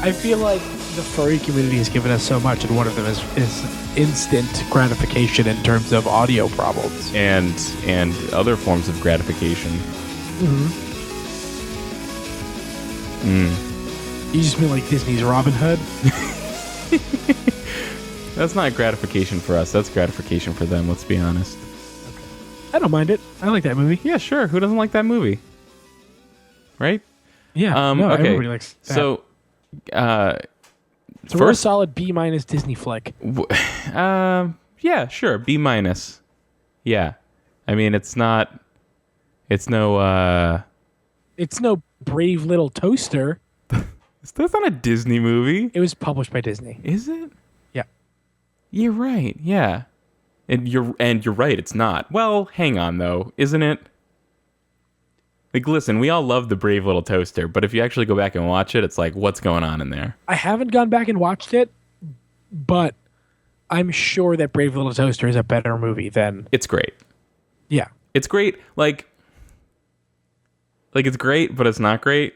I feel like the furry community has given us so much, and one of them is instant gratification in terms of audio problems. And other forms of gratification. You just mean like Disney's Robin Hood? That's not gratification for us. That's gratification for them, let's be honest. Okay. I don't mind it. I like that movie. Yeah, sure. Who doesn't like that movie? Right? Yeah. No, okay. everybody likes that. So, it's a real solid B- Disney flick. Yeah, sure. B-. Yeah. I mean, it's no Brave Little Toaster. That's not a Disney movie. It was published by Disney. Is it? Yeah. You're right. Yeah. And you're right, it's not. Well, hang on though, isn't it? Like, listen, we all love the Brave Little Toaster, but if you actually go back and watch it, it's like, what's going on in there? I haven't gone back and watched it, but I'm sure that Brave Little Toaster is a better movie than... It's great. Yeah. It's great. Like it's great, but it's not great.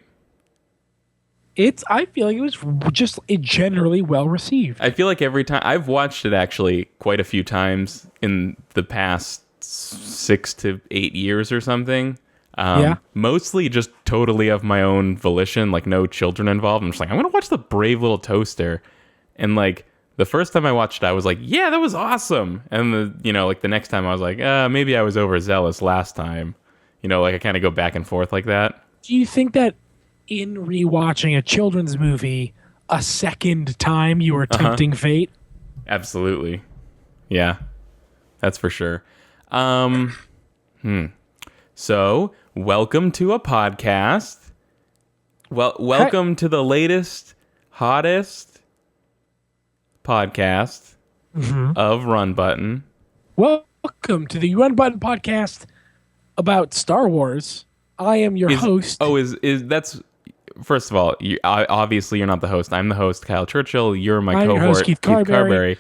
I feel like it was just generally well received. I feel like every time... I've watched it actually quite a few times in the past 6 to 8 years or something. Mostly just totally of my own volition, like no children involved. I'm just like, I'm going to watch the Brave Little Toaster. And like the first time I watched it, I was like, yeah, that was awesome. And the next time I was like, maybe I was overzealous last time. Like I kind of go back and forth like that. Do you think that in rewatching a children's movie a second time you were tempting fate? Absolutely. Yeah, that's for sure. So, welcome to a podcast. Well, welcome to the latest, hottest podcast of Run Button. Welcome to the Run Button podcast about Star Wars. I am your host. Oh, is that's... First of all, obviously you're not the host. I'm the host, Kyle Churchill. You're my cohort, host, Keith Carberry.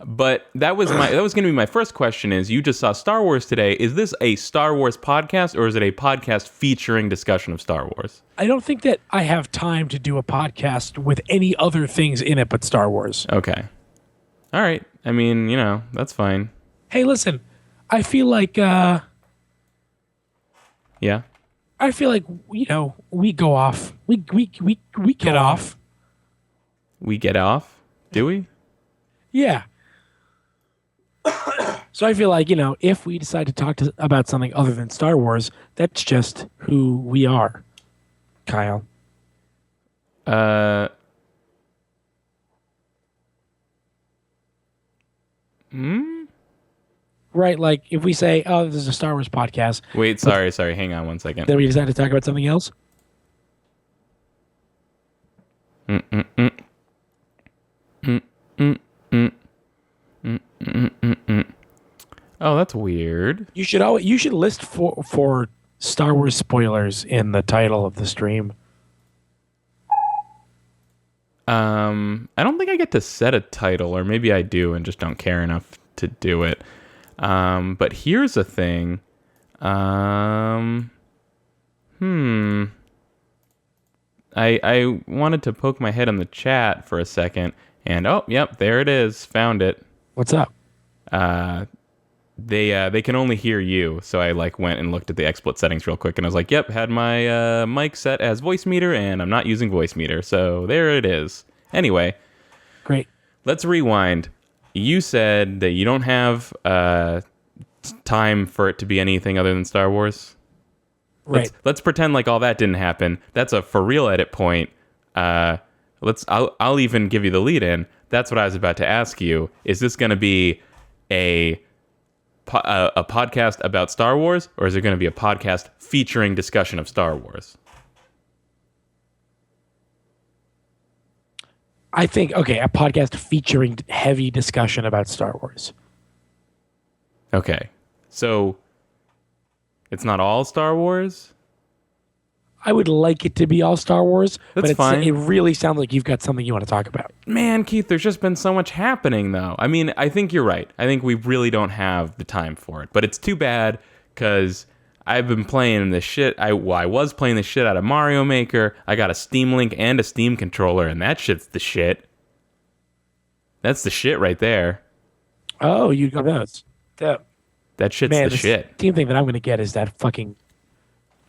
But that was going to be my first question. Is you just saw Star Wars today? Is this a Star Wars podcast, or is it a podcast featuring discussion of Star Wars? I don't think that I have time to do a podcast with any other things in it but Star Wars. Okay, all right. I mean, that's fine. Hey, listen, I feel like yeah. I feel like we go off. We get off. We get off? Do we? Yeah. So I feel like, if we decide to talk about something other than Star Wars, that's just who we are, Kyle. Right, like if we say, oh, this is a Star Wars podcast. Wait, sorry, hang on one second. Then we decide to talk about something else? Oh, that's weird. You should list for Star Wars spoilers in the title of the stream. I don't think I get to set a title, or maybe I do and just don't care enough to do it. But here's the thing. I wanted to poke my head in the chat for a second, and oh, yep, there it is. Found it. What's up? They can only hear you, so I went and looked at the XSplit settings real quick, and I was like, yep, had my mic set as voice meter, and I'm not using voice meter, so there it is. Anyway, great. Let's rewind. You said that you don't have time for it to be anything other than Star Wars. Right. Let's pretend like all that didn't happen. That's a for real edit point. I'll even give you the lead in. That's what I was about to ask you. Is this going to be a podcast about Star Wars, or is it going to be a podcast featuring discussion of Star Wars? I think, a podcast featuring heavy discussion about Star Wars. Okay. So it's not all Star Wars? I would like it to be all Star Wars, That's but fine. It really sounds like you've got something you want to talk about. Man, Keith, there's just been so much happening, though. I mean, I think you're right. I think we really don't have the time for it. But it's too bad, because I've been playing the shit. I was playing the shit out of Mario Maker. I got a Steam Link and a Steam controller, and that shit's the shit. That's the shit right there. Oh, you got those. That shit's Man, the shit. Steam thing that I'm gonna get is that fucking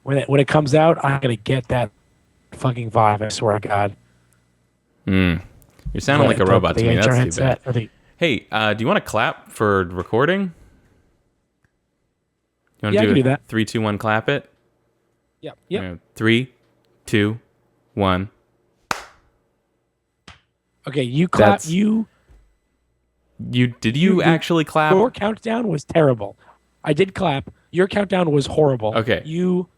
when it comes out, I'm gonna get that fucking Vive. I swear to God. You're sounding like a robot to me. That's too bad. Hey, do you want to clap for recording? You want I can do that. 3, 2, 1, clap it? Yep. 3, 2, 1. Okay, you clap. Did you actually clap? Your countdown was terrible. I did clap. Your countdown was horrible. Okay.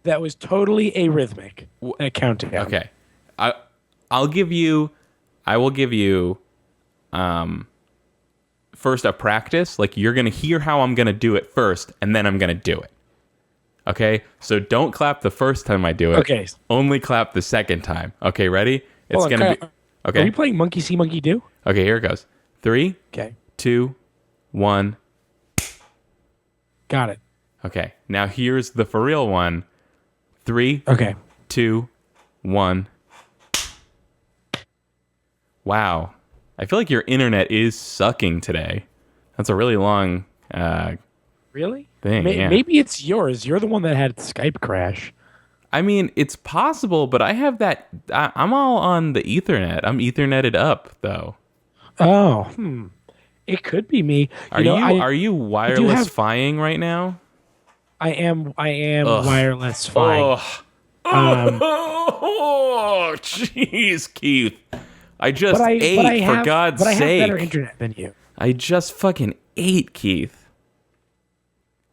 That was totally arrhythmic. That countdown. Okay. I will give you first a practice. Like, you're gonna hear how I'm gonna do it first, and then I'm gonna do it. Okay? So don't clap the first time I do it. Okay. Only clap the second time. Okay, ready? It's gonna be okay. Are we playing Monkey See, Monkey Do? Okay, here it goes. 3, Okay. 2, 1. Got it. Okay. Now here's the for real one. 3, Okay. 2, 1. Wow. I feel like your internet is sucking today. That's a really long Really? thing. Maybe it's yours. You're the one that had Skype crash. I mean, it's possible, but I have that. I'm all on the Ethernet. I'm Etherneted up, though. Oh, it could be me. Are you wireless-fying right now? I am wireless fine. Oh, jeez, Keith. I just ate, for God's sake. But I have better internet than you. I just fucking ate, Keith.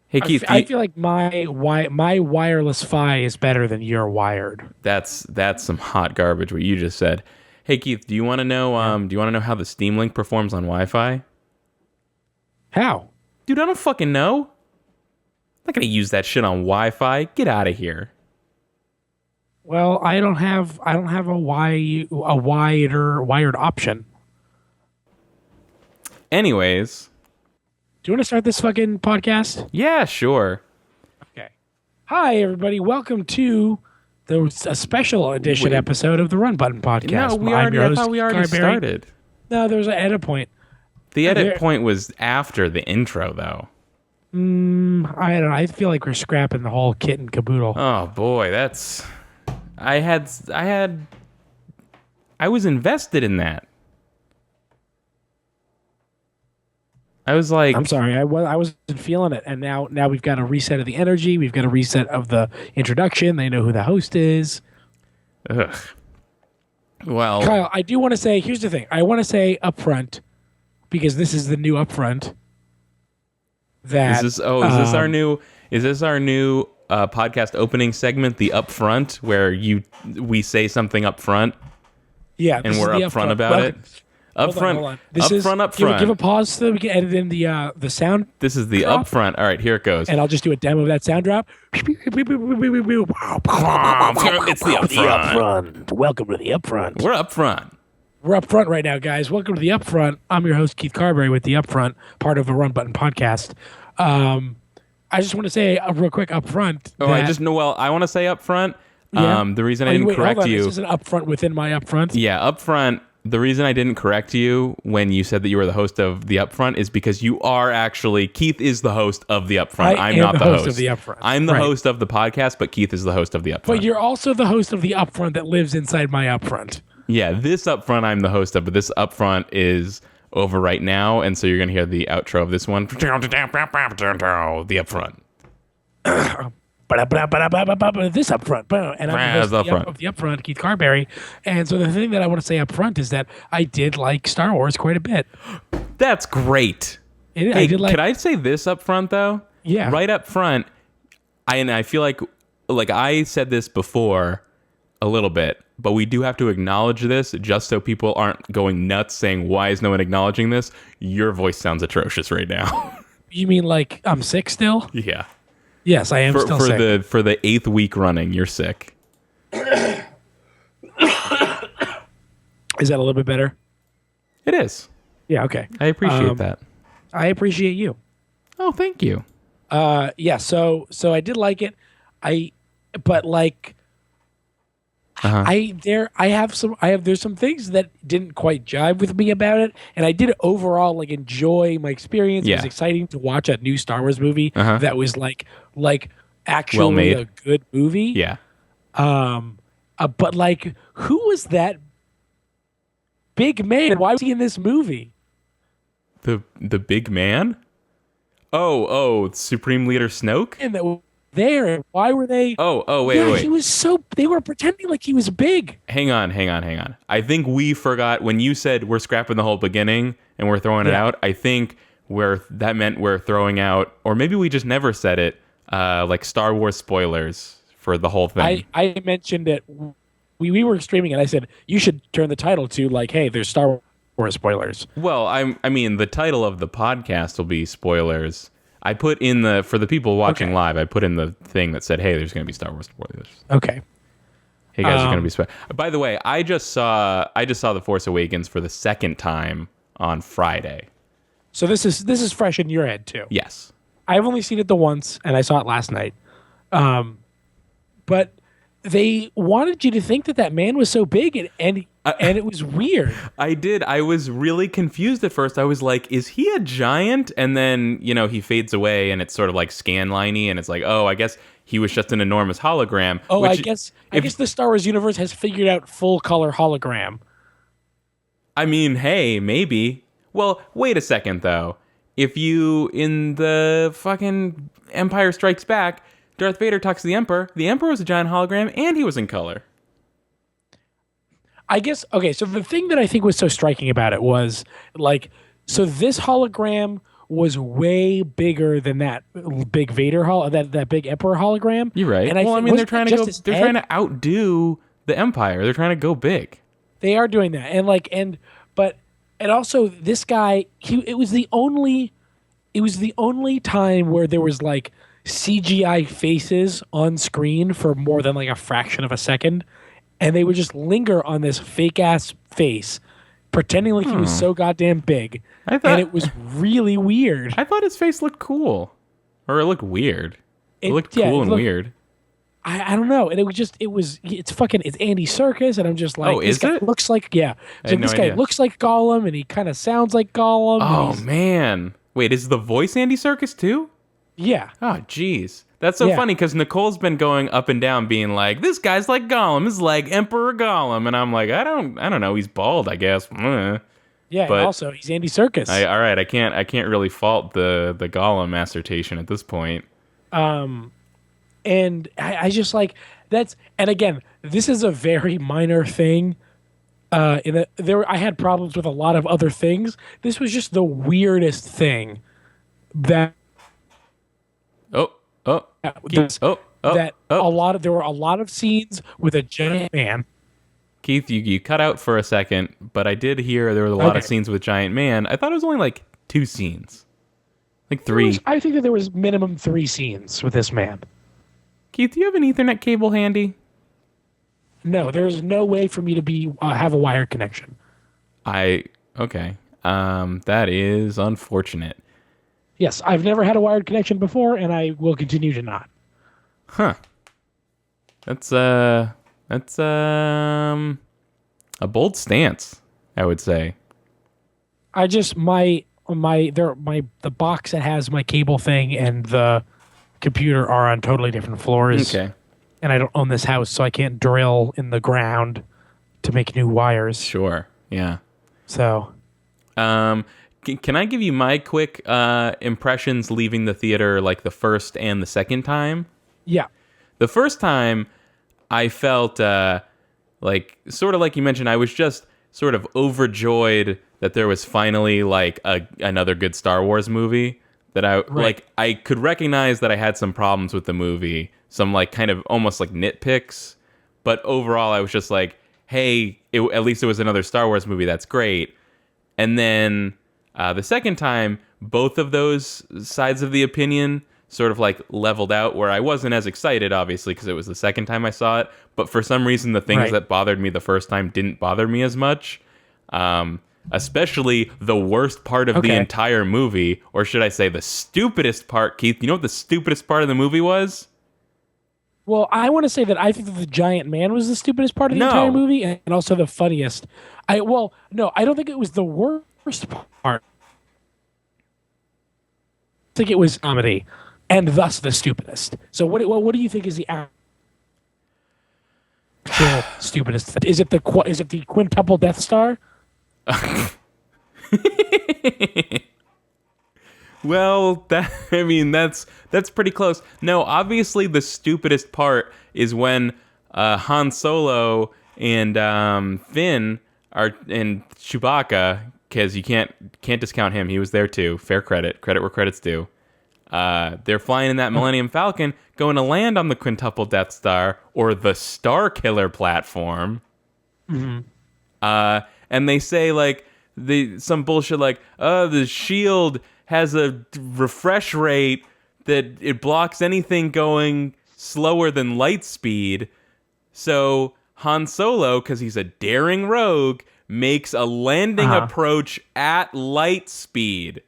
Hey, Keith. I feel like my wireless fi is better than your wired. That's some hot garbage, what you just said. Hey, Keith, do you want to know how the Steam Link performs on Wi-Fi? How? Dude, I don't fucking know. I'm not going to use that shit on Wi-Fi. Get out of here. Well, I don't have a wired option. Anyways, do you want to start this fucking podcast? Yeah, sure. Okay. Hi, everybody. Welcome to a special edition episode of the Run Button Podcast. No, I thought we already started. No, there was an edit point. The edit point was after the intro, though. I don't know. I feel like we're scrapping the whole kit and caboodle. Oh boy, I was invested in that. I was like, I'm sorry, I wasn't feeling it, and now we've got a reset of the energy. We've got a reset of the introduction. They know who the host is. Ugh. Well, Kyle, I do want to say. Here's the thing. I want to say up front, because this is the new upfront. That is this our new podcast opening segment, the upfront, where we say something up front? Yeah, and we're upfront about it. Upfront. Give a pause so that we can edit in the sound. This is the drop. upfront. All right, here it goes. And I'll just do a demo of that sound drop. It's the upfront. Welcome to the upfront. We're upfront. We're upfront right now, guys. Welcome to the upfront. I'm your host, Keith Carberry, with the upfront, part of the Run Button Podcast. I just want to say real quick upfront. I want to say upfront. Yeah. The reason I didn't correct you. This is an upfront within my upfront. Yeah, upfront. The reason I didn't correct you when you said that you were the host of the Upfront is because you are actually, Keith is the host of the Upfront. I'm not the host of the Upfront. I'm the host of the podcast, but Keith is the host of the Upfront. But you're also the host of the Upfront that lives inside my Upfront. Yeah, this Upfront I'm the host of, but this Upfront is over right now, and so you're going to hear the outro of this one. The Upfront. This upfront, and I'm the host of the upfront, Keith Carberry. And so the thing that I want to say up front is that I did like Star Wars quite a bit. That's great. Could I say this up front though? Yeah. Right up front, I feel like I said this before a little bit, but we do have to acknowledge this just so people aren't going nuts saying, why is no one acknowledging this? Your voice sounds atrocious right now. You mean like I'm sick still? Yeah. Yes, I am still sick. For the 8th week running, you're sick. Is that a little bit better? It is. Yeah, okay. I appreciate that. I appreciate you. Oh, thank you. Yeah, so I did like it. I, but like, Uh-huh. there's some things that didn't quite jive with me about it, and I did overall like enjoy my experience. It was Yeah. exciting to watch a new Star Wars movie Uh-huh. that was like Well actually made. a good movie. Yeah. But like, who was that big man? Why was he in this movie? The big man? Oh, Supreme Leader Snoke? And that was there, and why were they? Oh, wait, Yeah, wait, he wait. was so. They were pretending like he was big. Hang on. I think we forgot when you said we're scrapping the whole beginning and we're throwing it Yeah. out. I think that meant we're throwing out, or maybe we just never said it, like Star Wars spoilers for the whole thing. I mentioned it. We were streaming it. I said you should turn the title to like, hey, there's Star Wars spoilers. Well, I mean, the title of the podcast will be spoilers. I put in for the people watching Okay. live, I put in the thing that said, hey, there's going to be Star Wars spoilers. Okay. Hey guys, are going to be spoilers. By the way, I just saw The Force Awakens for the second time on Friday. So this is fresh in your head too. Yes. I've only seen it the once, and I saw it last night. But they wanted you to think that man was so big, and it was weird. I did. I was really confused at first. I was like, is he a giant? And then, he fades away and it's sort of like scanliney and it's like, oh, I guess he was just an enormous hologram. Oh, which, I guess the Star Wars universe has figured out full color hologram. I mean, hey, maybe. Well, wait a second though. If you, in the fucking Empire Strikes Back, Darth Vader talks to the Emperor was a giant hologram and he was in color. I guess, okay, so the thing that I think was so striking about it was, like, so this hologram was way bigger than that big Vader that big Emperor hologram. You're right. And I mean, they're trying to trying to outdo the Empire. They're trying to go big. They are doing that. And also this guy, it was the only time where there was like CGI faces on screen for more than like a fraction of a second. And they would just linger on this fake ass face, pretending like he was so goddamn big. And it was really weird. I thought his face looked cool. Or it looked weird. It looked cool and weird. I don't know. And it's Andy Serkis, and I'm just like, oh, is it? Looks like, yeah. So this guy looks like Gollum, and he kind of sounds like Gollum. Oh, man. Wait, is the voice Andy Serkis too? Yeah. Oh, jeez. That's so funny because Nicole's been going up and down being like, this guy's like Gollum. This is like Emperor Gollum. And I'm like, I don't know. He's bald, I guess. Yeah, but also he's Andy Serkis. All right, I can't really fault the Gollum assertion at this point. And I just like and again, this is a very minor thing. I had problems with a lot of other things. This was just the weirdest thing that there were a lot of scenes with a giant man. Keith, you cut out for a second, but I did hear there were a lot of scenes with giant man. I thought it was only like 2 scenes. Like 3. I think that there was minimum 3 scenes with this man. Keith, do you have an Ethernet cable handy? No, there's no way for me to have a wired connection. Okay. That is unfortunate. Yes, I've never had a wired connection before, and I will continue to not. Huh. That's a bold stance, I would say. I just the box that has my cable thing and the computer are on totally different floors. Okay. And I don't own this house, so I can't drill in the ground to make new wires. Sure. Yeah. So, can I give you my quick impressions leaving the theater, like the first and the second time? Yeah. The first time, I felt like sort of like you mentioned, I was just sort of overjoyed that there was finally like another good Star Wars movie. That I could recognize that I had some problems with the movie, some like kind of almost like nitpicks, but overall I was just like, hey, at least it was another Star Wars movie. That's great. And then the second time, both of those sides of the opinion sort of like leveled out, where I wasn't as excited, obviously, because it was the second time I saw it. But for some reason, the things that bothered me the first time didn't bother me as much. Especially the worst part of the entire movie, or should I say the stupidest part, Keith. You know what the stupidest part of the movie was? Well, I want to say that I think that the giant man was the stupidest part of the entire No. movie, and also the funniest. No, I don't think it was the worst part. I think it was comedy, and thus the stupidest. So what do you think is the actual stupidest? Is it the quintuple Death Star? Well, that's pretty close. No, obviously the stupidest part is when Han Solo and Finn are in Chewbacca, because you can't discount him. He was there too. Fair credit where credit's due. They're flying in that Millennium Falcon, going to land on the quintuple Death Star or the Star Killer platform. And they say like some bullshit like, the shield has a refresh rate that it blocks anything going slower than light speed. So Han Solo, because he's a daring rogue, makes a landing approach at light speed.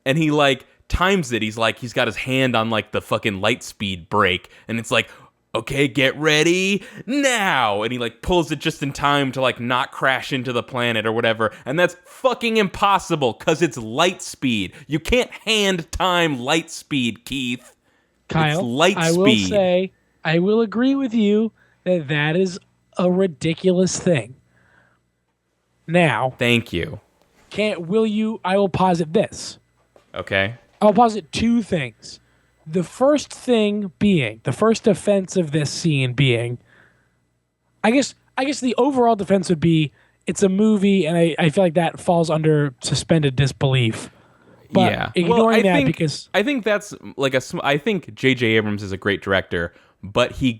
And he like times it. He's got his hand on like the fucking light speed brake. And it's like, okay, get ready now. And he like pulls it just in time to like not crash into the planet or whatever. And that's fucking impossible because it's light speed. You can't hand time light speed, Keith. Kyle, it's light I speed. will say, I will agree with you that is a ridiculous thing. Now, Thank you. I will posit this. Okay. I'll posit two things. The first thing being, the first defense of this scene being, I guess the overall defense would be it's a movie, and I feel like that falls under suspended disbelief. But yeah. ignoring that, because I think that's like I think J.J. Abrams is a great director, but he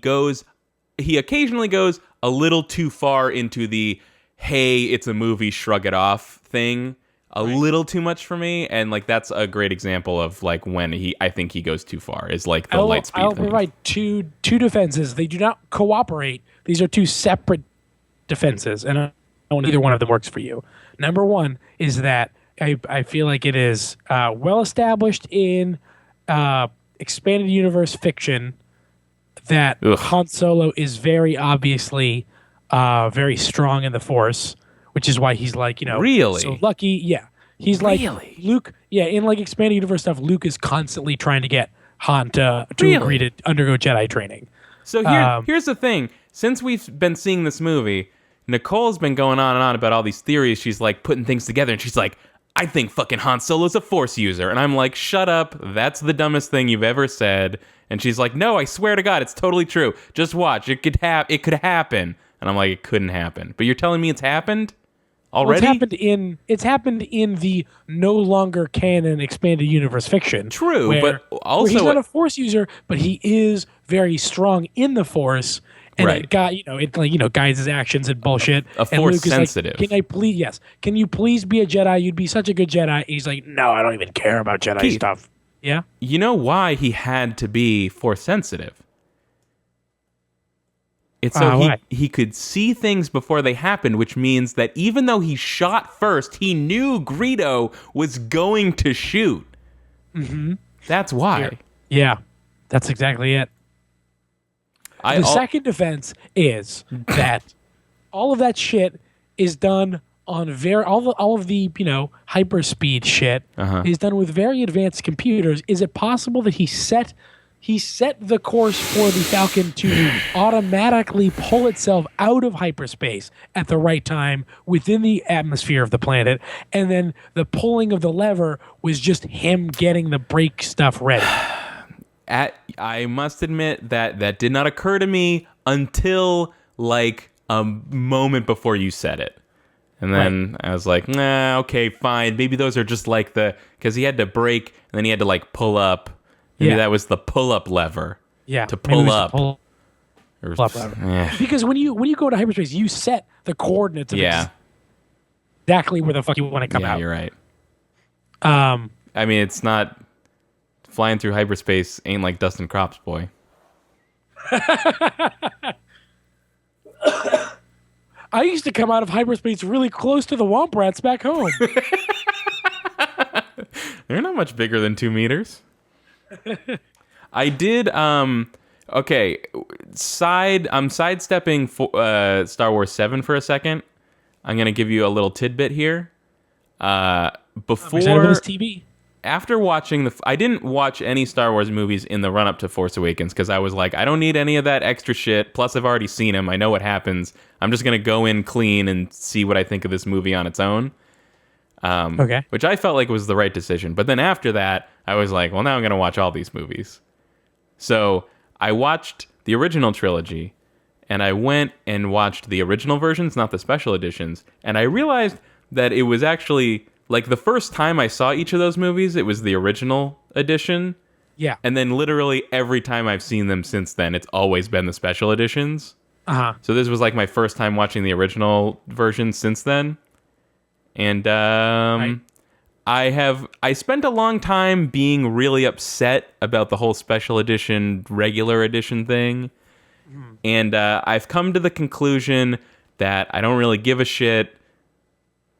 occasionally goes a little too far into the hey, it's a movie, shrug it off thing. A little too much for me, and like that's a great example of like when I think he goes too far. Is like the light speed I'll thing. provide two defenses. They do not cooperate. These are two separate defenses, and I don't either one of them works for you. Number one is that I feel like it is well established in expanded universe fiction that Han Solo is very obviously very strong in the Force, which is why he's like, really so lucky. Yeah. He's like Luke. Yeah. In like expanded universe stuff, Luke is constantly trying to get Han to agree to undergo Jedi training. So here's the thing. Since we've been seeing this movie, Nicole's been going on and on about all these theories. She's like putting things together, and she's like, I think fucking Han Solo's a Force user. And I'm like, shut up. That's the dumbest thing you've ever said. And she's like, no, I swear to God, it's totally true. Just watch. It could happen. And I'm like, it couldn't happen. But you're telling me it's happened? Already? Well, it's happened in the no longer canon expanded universe fiction. True, but also where he's not a Force user, but he is very strong in the Force, and it guides his actions and bullshit. A Force sensitive. Like, can you please be a Jedi? You'd be such a good Jedi. And he's like, no, I don't even care about Jedi stuff. Yeah. You know why he had to be Force sensitive? It's so he could see things before they happened, which means that even though he shot first, he knew Greedo was going to shoot. Mm-hmm. That's why. Yeah, that's exactly it. The second defense is that all of that shit is done on all of the hyperspeed shit is done with very advanced computers. Is it possible that he set the course for the Falcon to automatically pull itself out of hyperspace at the right time within the atmosphere of the planet, and then the pulling of the lever was just him getting the brake stuff ready? I must admit that did not occur to me until like a moment before you said it. And then I was like, nah, okay, fine. Maybe those are just like because he had to brake and then he had to like pull up. Maybe that was the pull-up lever. Yeah, to pull up. Pull-up lever. Because when you go to hyperspace, you set the coordinates of exactly where the fuck you want to come out. Yeah, you're right. I mean, it's not flying through hyperspace ain't like Dustin Crops, boy. I used to come out of hyperspace really close to the Womp Rats back home. They're not much bigger than 2 meters. I did Okay, I'm sidestepping Star Wars 7 for a second. I'm going to give you a little tidbit here. I'm excited for this Before TV. After watching I didn't watch any Star Wars movies in the run up to Force Awakens because I was like, I don't need any of that extra shit. Plus, I've already seen them. I know what happens. I'm just gonna go in clean and see what I think of this movie on its own. Okay. Which I felt like was the right decision. But then after that, I was like, well, now I'm gonna watch all these movies. So I watched the original trilogy, and I went and watched the original versions, not the special editions, and I realized that it was actually like the first time I saw each of those movies, it was the original edition. Yeah. And then literally every time I've seen them since then, it's always been the special editions. Uh-huh. So this was like my first time watching the original version since then. And Right. I spent a long time being really upset about the whole special edition, regular edition thing. And I've come to the conclusion that I don't really give a shit.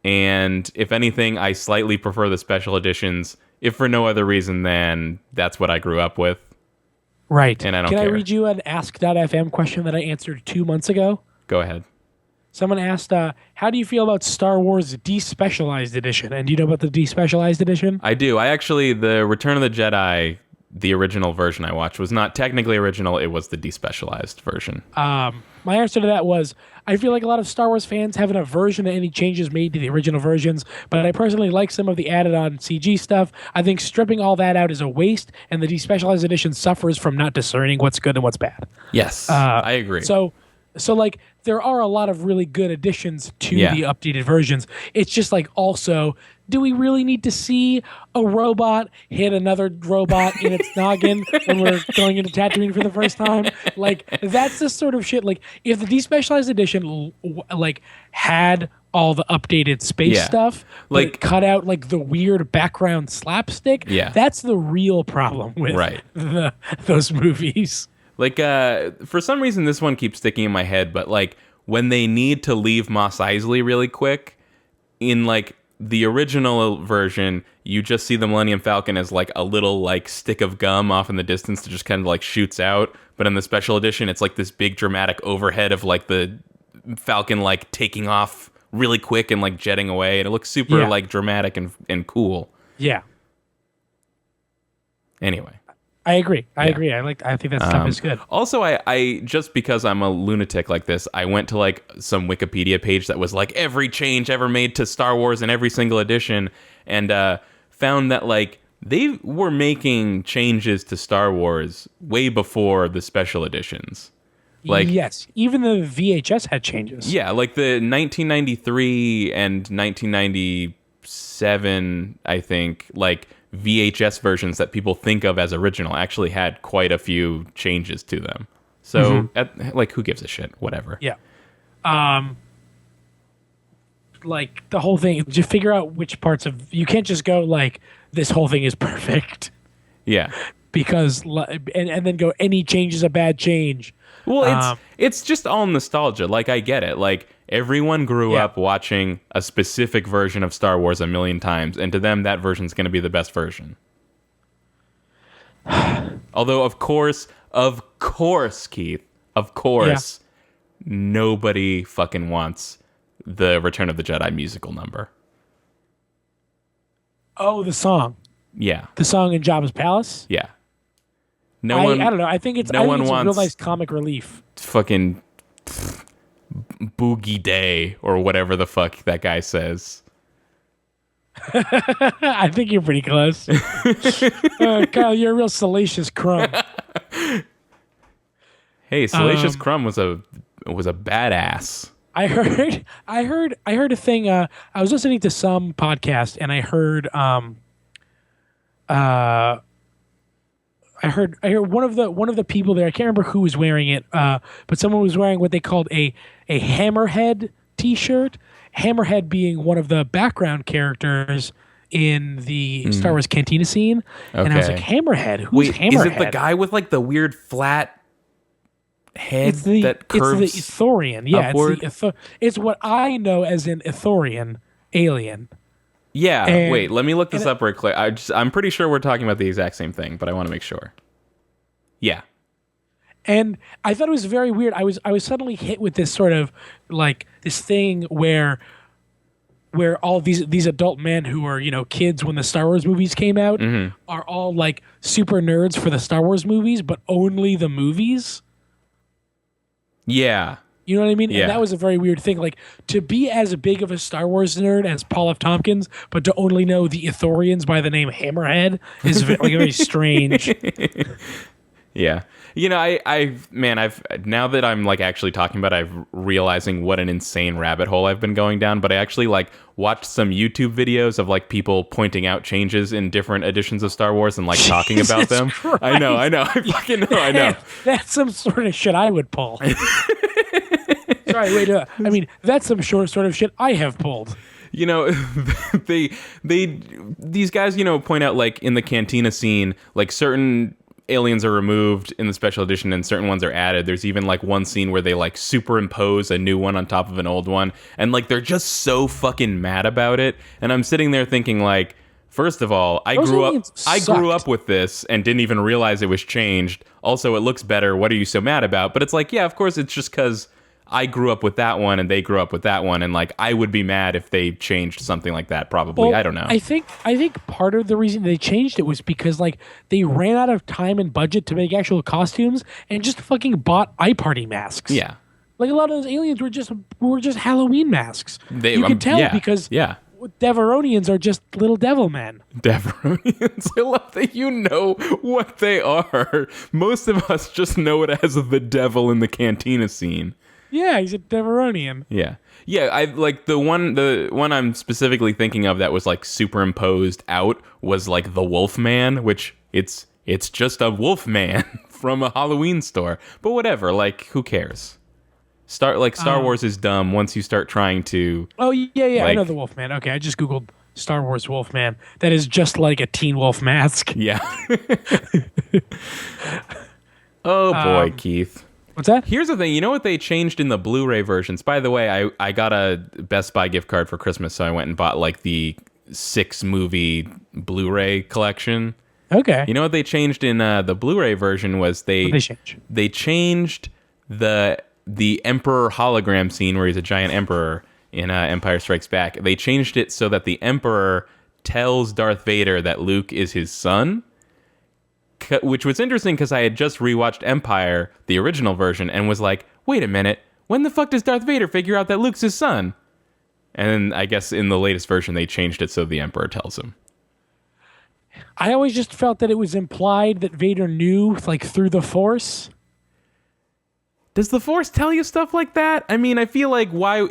And if anything, I slightly prefer the special editions, if for no other reason than that's what I grew up with. Right. And I don't Can care. I read you an Ask.fm question that I answered 2 months ago? Go ahead. Someone asked, how do you feel about Star Wars Despecialized Edition? And do you know about the Despecialized Edition? I do. The Return of the Jedi, the original version I watched, was not technically original. It was the despecialized version. My answer to that was, I feel like a lot of Star Wars fans have an aversion to any changes made to the original versions, but I personally like some of the added on CG stuff. I think stripping all that out is a waste, and the Despecialized Edition suffers from not discerning what's good and what's bad. Yes, I agree. So like there are a lot of really good additions to Yeah. the updated versions. It's just like also, do we really need to see a robot hit another robot in its noggin when we're going into Tatooine for the first time? Like that's the sort of shit. Like if the Despecialized Edition like had all the updated space Yeah. stuff, but Like- it cut out like the weird background slapstick. Yeah. That's the real problem with Right. those movies. Like, for some reason, this one keeps sticking in my head, but, like, when they need to leave Mos Eisley really quick, in, like, the original version, you just see the Millennium Falcon as, like, a little, like, stick of gum off in the distance that just kind of, like, shoots out. But in the special edition, it's, like, this big dramatic overhead of, like, the Falcon, like, taking off really quick and, like, jetting away. And it looks super, Yeah. like, dramatic and cool. Yeah. Anyway. I agree. I agree. I think that stuff is good. Also, I just because I'm a lunatic like this, I went to like some Wikipedia page that was like every change ever made to Star Wars in every single edition, and found that like they were making changes to Star Wars way before the special editions. Like Yes, even the VHS had changes. yeah, like the 1993 and 1997, I think, like VHS versions that people think of as original actually had quite a few changes to them. So, like, who gives a shit? Whatever. Yeah. Like the whole thing, just figure out which parts of you can't just go like this whole thing is perfect Yeah. because and then go any change is a bad change. Well, it's just all nostalgia. Like, I get it. Like, everyone grew Yeah. up watching a specific version of Star Wars a million times, and to them, that version's going to be the best version. Although, of course, Keith, of course, nobody fucking wants the Return of the Jedi musical number. Oh, the song Yeah. in Jabba's palace. Yeah. I don't know. I think it's no one a real wants- nice comic relief. Fucking Boogie Day or whatever the fuck that guy says. I think you're pretty close. Kyle, you're a real salacious crumb. Hey, Salacious Crumb was a badass. I heard a thing. I was listening to some podcast and I heard one of the people there. I can't remember who was wearing it, but someone was wearing what they called a Hammerhead T-shirt. Hammerhead being one of the background characters in the Star Wars Cantina scene, and I was like, Okay. Hammerhead. Who's Wait, Hammerhead? is it the guy with like the weird flat head that curves? It's the Ithorian. Yeah, upward? It's what I know as an Ithorian alien. Yeah. and- wait, let me look this and- up real quick. I'm pretty sure we're talking about the exact same thing, but I want to make sure. Yeah. And I thought it was very weird. I was suddenly hit with this sort of like this thing where all these adult men who are, kids when the Star Wars movies came out are all like super nerds for the Star Wars movies, but only the movies. Yeah. You know what I mean? Yeah. And that was a very weird thing. Like, to be as big of a Star Wars nerd as Paul F. Tompkins, but to only know the Ithorians by the name Hammerhead is very strange. Yeah. I've now that I'm like actually talking about it, I'm realizing what an insane rabbit hole I've been going down. But I actually like watched some YouTube videos of like people pointing out changes in different editions of Star Wars and like talking about them. Christ. I know. I fucking know. I know. That's some sort of shit I would pull. Sorry, wait. I mean, that's some sort of shit I have pulled. These guys, point out like in the cantina scene, like certain aliens are removed in the special edition and certain ones are added. There's even like one scene where they like superimpose a new one on top of an old one, and like they're just so fucking mad about it. And I'm sitting there thinking like, first of all, I grew up with this and didn't even realize it was changed. Also, it looks better. What are you so mad about? But it's like, yeah, of course it's just because I grew up with that one and they grew up with that one, and like I would be mad if they changed something like that. Probably, I don't know. I think part of the reason they changed it was because like they ran out of time and budget to make actual costumes and just fucking bought iParty masks. Yeah, like a lot of those aliens were just Halloween masks. You can tell because Deveronians are just little devil men. Deveronians. I love that you know what they are. Most of us just know it as the devil in the cantina scene. Yeah, he's a Deveronian. Yeah. I like the one I'm specifically thinking of that was like superimposed out was like the Wolfman, which it's just a Wolfman from a Halloween store. But whatever, like who cares? Star Wars is dumb once you start trying to. Oh yeah, I know the Wolfman. Okay, I just googled Star Wars Wolfman. That is just like a Teen Wolf mask. Yeah. Oh boy, Keith. What's that? Here's the thing. You know what they changed in the Blu-ray versions? By the way, I got a Best Buy gift card for Christmas, so I went and bought like the 6-movie Blu-ray collection. Okay. You know what they changed in the Blu-ray version was they changed the Emperor hologram scene where he's a giant emperor in Empire Strikes Back. They changed it so that the Emperor tells Darth Vader that Luke is his son. Which was interesting because I had just rewatched Empire, the original version, and was like, wait a minute, when the fuck does Darth Vader figure out that Luke's his son? And then I guess in the latest version, they changed it so the Emperor tells him. I always just felt that it was implied that Vader knew, like, through the Force. Does the Force tell you stuff like that? I mean, I feel like why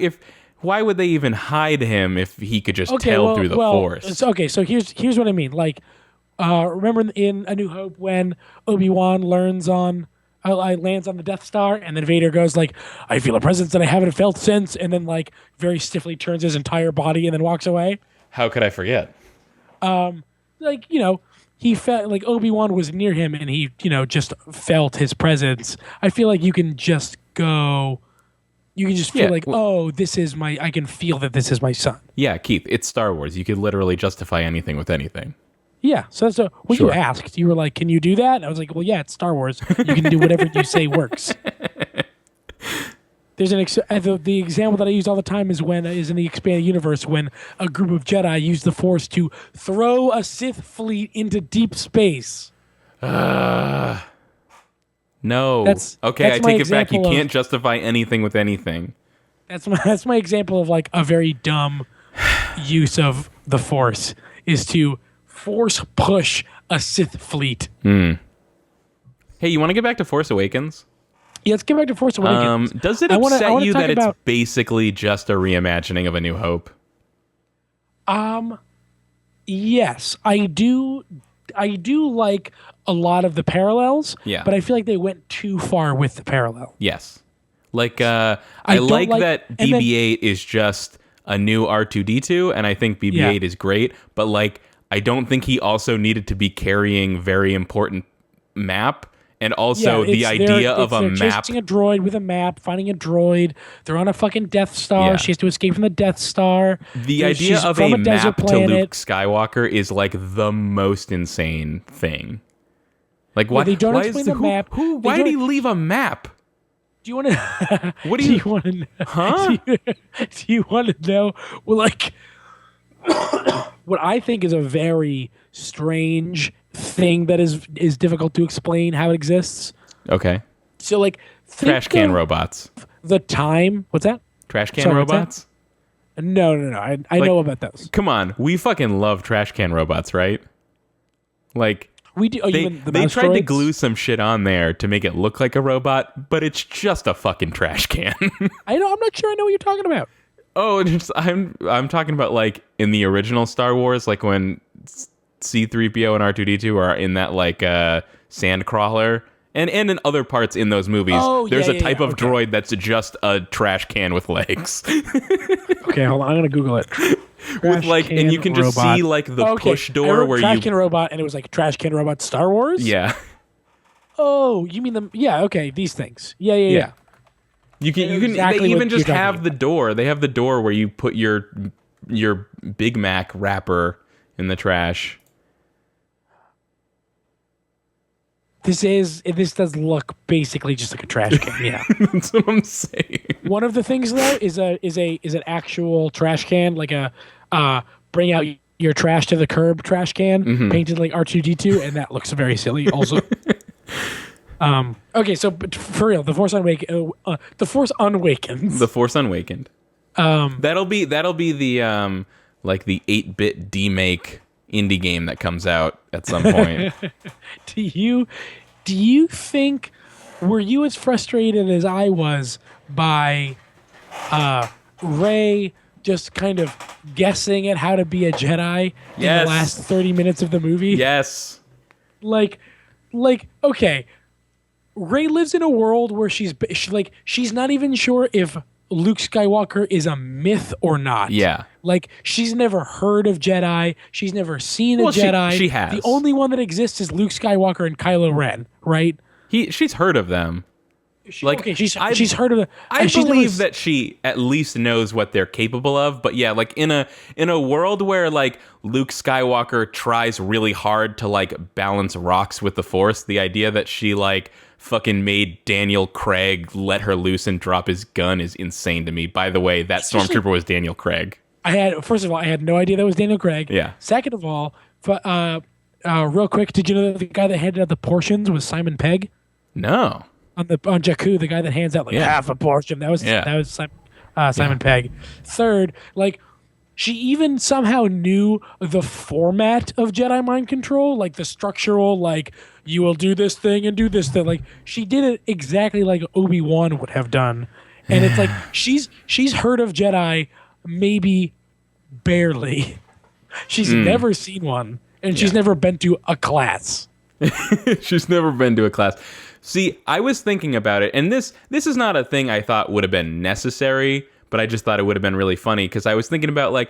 would they even hide him if he could just tell through the Force? Okay, so here's what I mean. Like, remember in A New Hope when Obi-Wan lands on the Death Star, and then Vader goes like, I feel a presence that I haven't felt since, and then like very stiffly turns his entire body and then walks away. How could I forget? He felt like Obi-Wan was near him and he, just felt his presence. I feel like you can just feel like, I can feel that this is my son. Yeah, Keith, it's Star Wars. You could literally justify anything with anything. Yeah, so when you asked, you were like, "Can you do that?" And I was like, "Well, yeah, it's Star Wars. You can do whatever you say works." There's the example that I use all the time is in the expanded universe when a group of Jedi use the Force to throw a Sith fleet into deep space. No. I take it back. You can't justify anything with anything. That's my example of like a very dumb use of the Force is to Force push a Sith fleet. Hey, you want to get back to Force Awakens? Yeah, let's get back to Force Awakens. Does it upset you that it's basically just a reimagining of A New Hope? Yes, I do. I do like a lot of the parallels. Yeah, but I feel like they went too far with the parallel. Yes, like I like that BB-8 is just a new R2-D2, and I think BB-8 is great. But like, I don't think he also needed to be carrying very important map. And also the idea of a map. Chasing a droid with a map, finding a droid. They're on a fucking Death Star. Yeah. She has to escape from the Death Star. The idea of a map to Luke Skywalker is like the most insane thing. Like, Well, why? they don't Why explain is the map. Why did he leave a map? Do you want to? What do Do you? you want to? Huh? Do you want to know? Well, like, what I think is a very strange thing that is difficult to explain how it exists. Okay. So, like, Trash think can of robots. the time. What's that? Trash can Sorry, what's that? robots. No. I Like, know about those. Come on, we fucking love trash can robots, right? Like We do. Oh, you they mean the they mouse tried to droids? glue some shit on there to make it look like a robot, but it's just a fucking trash can. I know. I'm not sure. I know what you're talking about. Oh, I'm talking about like in the original Star Wars, like when C-3PO and R2-D2 are in that like sand crawler. And in other parts in those movies, Oh, there's yeah, a type of okay. droid that's just a trash can with legs. Okay, hold on. I'm gonna Google it. With like, and you can just robot. see like the Okay, push I door wrote where trash you. can robot, and it was like trash can robot Star Wars. Yeah. Oh, you mean them? Yeah. Okay, these things. Yeah. You can I know you can exactly they even what just you're talking have the door. They have the door where you put your Big Mac wrapper in the trash. This does look basically just like a trash can. Yeah. That's what I'm saying. One of the things though is an actual trash can, like a bring out your trash to the curb trash can, painted like R2-D2, and that looks very silly also. Okay, so but for real, the Force Unawakens. The Force Unawakened. That'll be the like the 8-bit demake indie game that comes out at some point. Do you think, were you as frustrated as I was by Rey just kind of guessing at how to be a Jedi in the Yes. last 30 minutes of the movie? Yes. Like okay, Rey lives in a world where she's not even sure if Luke Skywalker is a myth or not. Yeah. Like, she's never heard of Jedi. She's never seen a Well, Jedi. she has. The only one that exists is Luke Skywalker and Kylo Ren, right? She's heard of them. Like, Okay, she's heard of the. I she's believe never, that she at least knows what they're capable of, but yeah, like in a world where like Luke Skywalker tries really hard to like balance rocks with the Force, the idea that she like fucking made Daniel Craig let her loose and drop his gun is insane to me. By the way, that stormtrooper was Daniel Craig. First of all, I had no idea that was Daniel Craig. Yeah. Second of all, real quick, did you know that the guy that handed out the portions was Simon Pegg No. on Jakku? The guy that hands out like half a portion, that was Simon Pegg. Third, like, she even somehow knew the format of Jedi mind control, like the structural, like, you will do this thing and do this thing. Like, she did it exactly like Obi-Wan would have done. And it's like she's heard of Jedi maybe barely. She's never seen one, and she's never been to a class. She's never been to a class. See, I was thinking about it, and this is not a thing I thought would have been necessary, but I just thought it would have been really funny because I was thinking about like,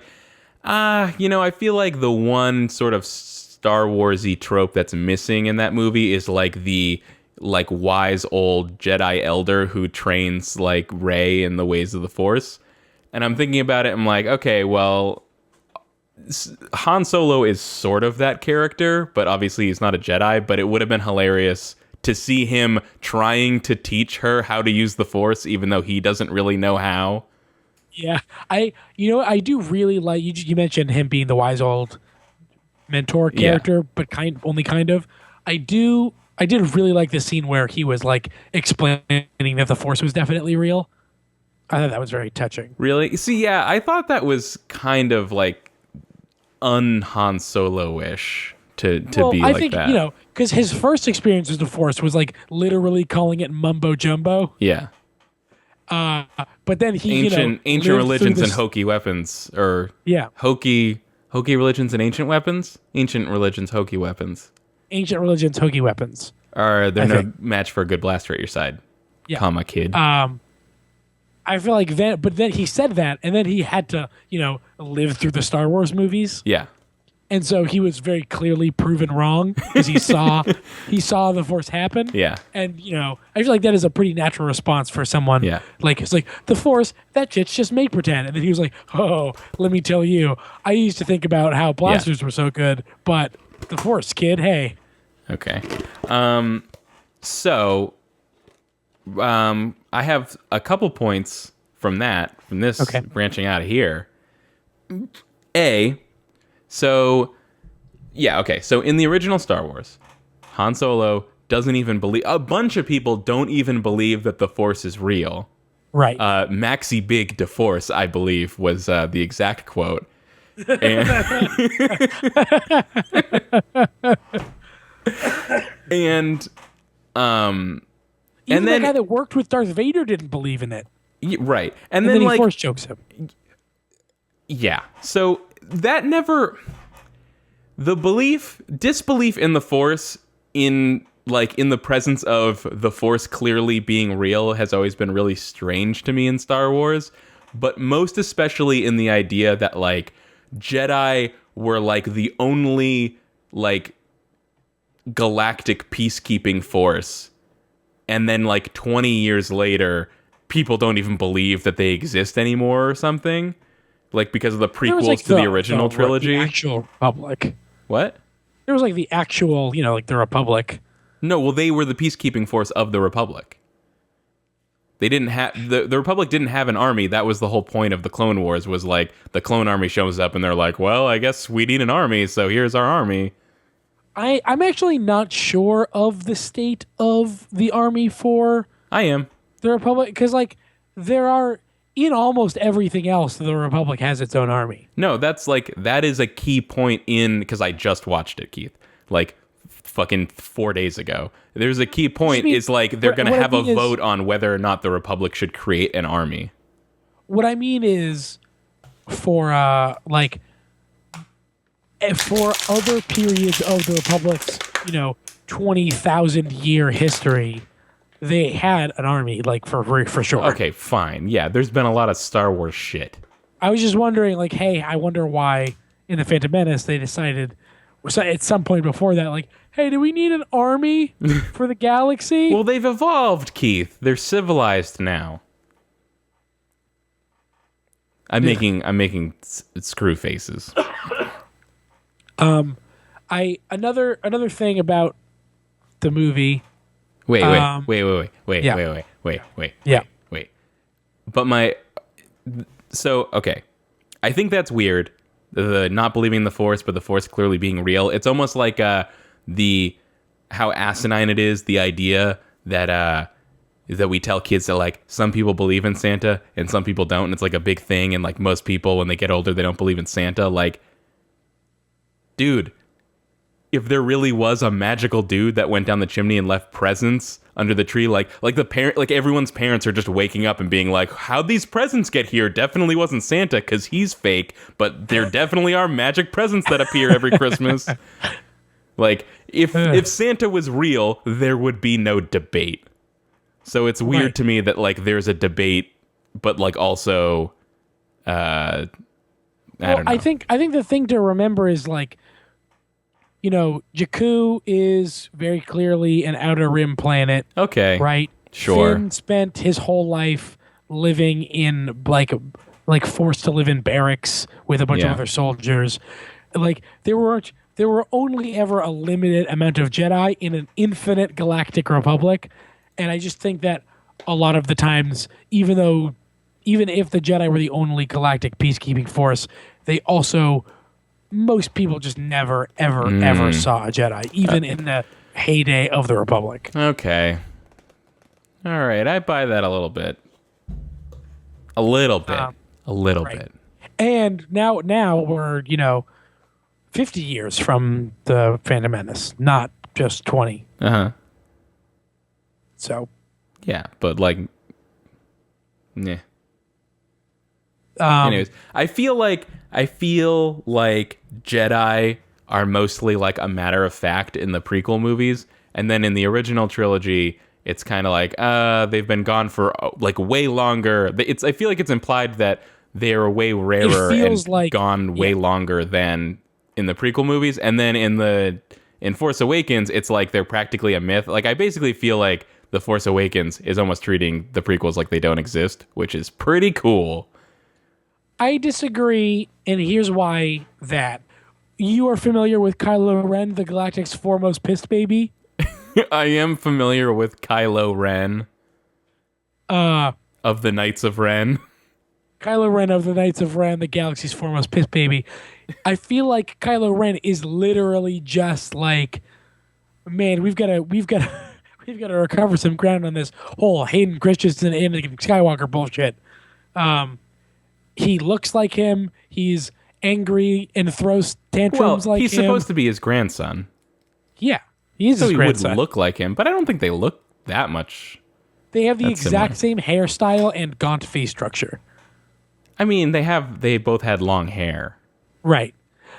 I feel like the one sort of Star Wars-y trope that's missing in that movie is like the like wise old Jedi elder who trains like Rey in the ways of the Force. And I'm thinking about it, I'm like, okay, well, Han Solo is sort of that character, but obviously he's not a Jedi, but it would have been hilarious to see him trying to teach her how to use the Force, even though he doesn't really know how. Yeah, I do really like you mentioned him being the wise old mentor character, but only kind of. I did really like the scene where he was like explaining that the Force was definitely real. I thought that was very touching. Really? See, yeah, I thought that was kind of like un-Han Solo-ish to be like that. I think, because his first experience with the Force was like literally calling it mumbo jumbo. Yeah. But then he, ancient religions and hokey weapons, or hokey religions and ancient weapons. Ancient religions, hokey weapons. Ancient religions, hokey weapons. They're no match for a good blaster at your side. Yeah. Comma, kid. I feel like but then he said that, and then he had to, live through the Star Wars movies. Yeah. And so he was very clearly proven wrong because he saw the Force happen. Yeah. And, I feel like that is a pretty natural response for someone. Yeah. Like, it's like, the Force, that shit's just make pretend. And then he was like, oh, let me tell you, I used to think about how blasters were so good, but the Force, kid, hey. Okay. So, I have a couple points from this Okay. branching out of here. So in the original Star Wars, Han Solo doesn't even believe, a bunch of people don't even believe that the Force is real. Right. Maxi Big DeForce, I believe, was the exact quote. And, and Even then the guy that worked with Darth Vader didn't believe in it. right. And then he force chokes him. Yeah. So that never, disbelief in the Force in the presence of the Force clearly being real has always been really strange to me in Star Wars, but most especially in the idea that like Jedi were like the only like galactic peacekeeping force, and then like 20 years later people don't even believe that they exist anymore or something, like because of the prequels to the original trilogy. The actual Republic. What? There was like the actual, like the Republic. No, well, they were the peacekeeping force of the Republic. They didn't have the Republic didn't have an army. That was the whole point of the Clone Wars. Was like the clone army shows up and they're like, well, I guess we need an army, so here's our army. I'm actually not sure of the state of the army for I am the Republic, because like there are, in almost everything else, the Republic has its own army. No, that is a key point because I just watched it, Keith. Like fucking 4 days ago. There's a key point is like they're going to have a vote on whether or not the Republic should create an army. What I mean is for for other periods of the Republic's, 20,000 year history, they had an army, like for sure. Okay, fine. Yeah, there's been a lot of Star Wars shit. I was just wondering, like, hey, I wonder why in the Phantom Menace they decided at some point before that, like, hey, do we need an army for the galaxy? Well, they've evolved, Keith. They're civilized now. I'm making screw faces. Another thing about the movie. Wait. Yeah. But okay. I think that's weird. The not believing the Force, but the Force clearly being real. It's almost like how asinine it is, the idea that we tell kids that like some people believe in Santa and some people don't, and it's like a big thing, and like most people when they get older they don't believe in Santa. Like, dude, if there really was a magical dude that went down the chimney and left presents under the tree, like everyone's parents are just waking up and being like, how'd these presents get here? Definitely wasn't Santa because he's fake, but there definitely are magic presents that appear every Christmas. Like, if Santa was real, there would be no debate. So it's weird to me that like there's a debate, but like also, I don't know. I think the thing to remember is like, Jakku is very clearly an Outer Rim planet. Okay. Right? Sure. Finn spent his whole life living in like forced to live in barracks with a bunch of other soldiers. Like there were only ever a limited amount of Jedi in an infinite galactic republic, and I just think that a lot of the times, even if the Jedi were the only galactic peacekeeping force, they also, most people just never, ever saw a Jedi, even in the heyday of the Republic. Okay. All right, I buy that a little bit. A little bit. And now we're, 50 years from the Phantom Menace, not just 20. Uh-huh. So. Yeah, but like, yeah. Anyways, I feel like Jedi are mostly like a matter of fact in the prequel movies, and then in the original trilogy, it's kind of like they've been gone for like way longer. I feel like it's implied that they are way rarer and gone way longer than in the prequel movies, and then in Force Awakens, it's like they're practically a myth. Like I basically feel like the Force Awakens is almost treating the prequels like they don't exist, which is pretty cool. I disagree, and here's why that. You are familiar with Kylo Ren, the Galactic's foremost pissed baby? I am familiar with Kylo Ren Uh, of the Knights of Ren. Kylo Ren of the Knights of Ren, the galaxy's foremost piss baby. I feel like Kylo Ren is literally just like, man, we've got to recover some ground on this whole Hayden Christensen and Anakin Skywalker bullshit. He looks like him. He's angry and throws tantrums Well, like he's him. supposed to be his grandson, Yeah, he is so his he grandson. would look like him, but I don't think they look that much. They have the That's exact similar. same hairstyle and gaunt face structure. I mean, they both had long hair. Right.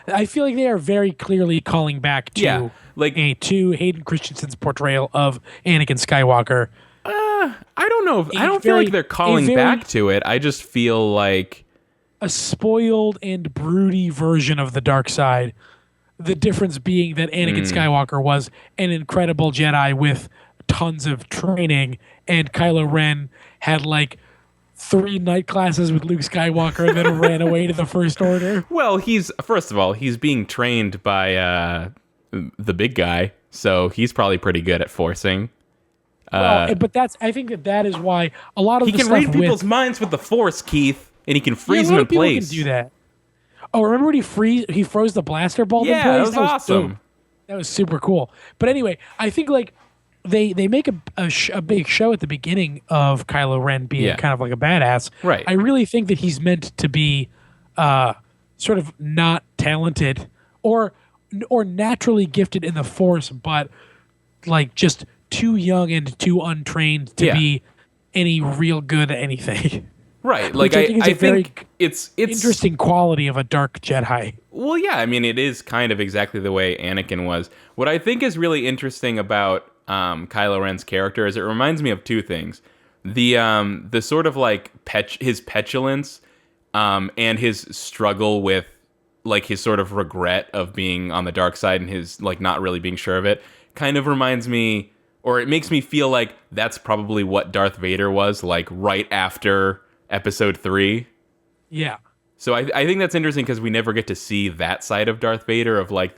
I feel like they are very clearly calling back Yeah, like to Hayden Christensen's portrayal of Anakin Skywalker. I don't know. I don't feel very- like they're calling very- back to it. I just feel like A spoiled and broody version of the dark side. The difference being that Anakin Skywalker was an incredible Jedi with tons of training, and Kylo Ren had like 3 night classes with Luke Skywalker and then ran away to the First Order. well, he's first of all, he's being trained by the big guy, so he's probably pretty good at forcing. But I think that is why a lot of He the can stuff read people's minds with the Force, Keith, and he can yeah, freeze a lot them in of people place. can do that. Oh, remember when he froze the blaster bolt in Yeah, place? that was awesome. dope. That was super cool. But anyway, I think like they make a big show at the beginning of Kylo Ren being Yeah. kind of like a badass. Right. I really think that he's meant to be sort of not talented or naturally gifted in the Force, but like just too young and too untrained to Yeah. be any real good at anything. Right. Like Which I think is I a very think it's Interesting quality of a dark Jedi. Well, yeah, I mean, it is kind of exactly the way Anakin was. What I think is really interesting about Kylo Ren's character is it reminds me of two things: the sort of like his petulance, and his struggle with like his sort of regret of being on the dark side and his like not really being sure of it. Kind of reminds me, or it makes me feel like that's probably what Darth Vader was like right after Episode 3. Yeah. So I think that's interesting because we never get to see that side of Darth Vader of like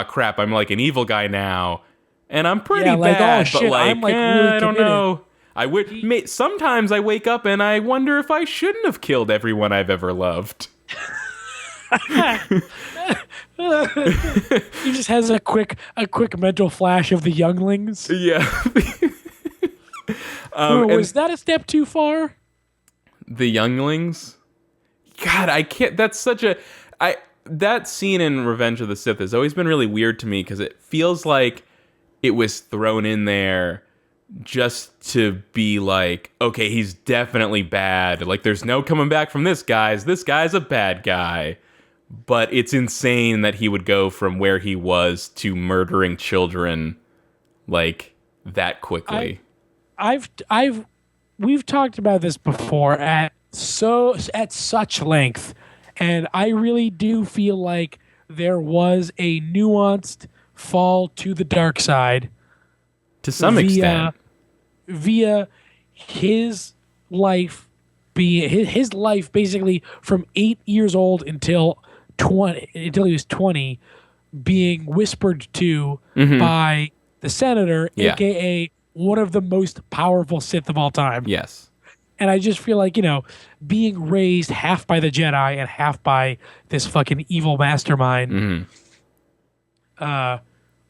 crap, I'm like an evil guy now, and I'm pretty Yeah, like, bad, oh, shit, but like, I'm, like, really I don't committed. know. I would. Sometimes I wake up and I wonder if I shouldn't have killed everyone I've ever loved. He just has a quick mental flash of the younglings. Yeah. Was that a step too far? The younglings. God, I can't. That's such a. That scene in Revenge of the Sith has always been really weird to me because it feels like it was thrown in there just to be like, okay, he's definitely bad. Like, there's no coming back from this, guys. This guy's a bad guy. But it's insane that he would go from where he was to murdering children like that quickly. We've talked about this before at such length, and I really do feel like there was a nuanced fall to the dark side To some extent. via his life his life basically from 8 years old until he was 20 being whispered to by the senator, Yeah. aka one of the most powerful Sith of all time. Yes. And I just feel like, being raised half by the Jedi and half by this fucking evil mastermind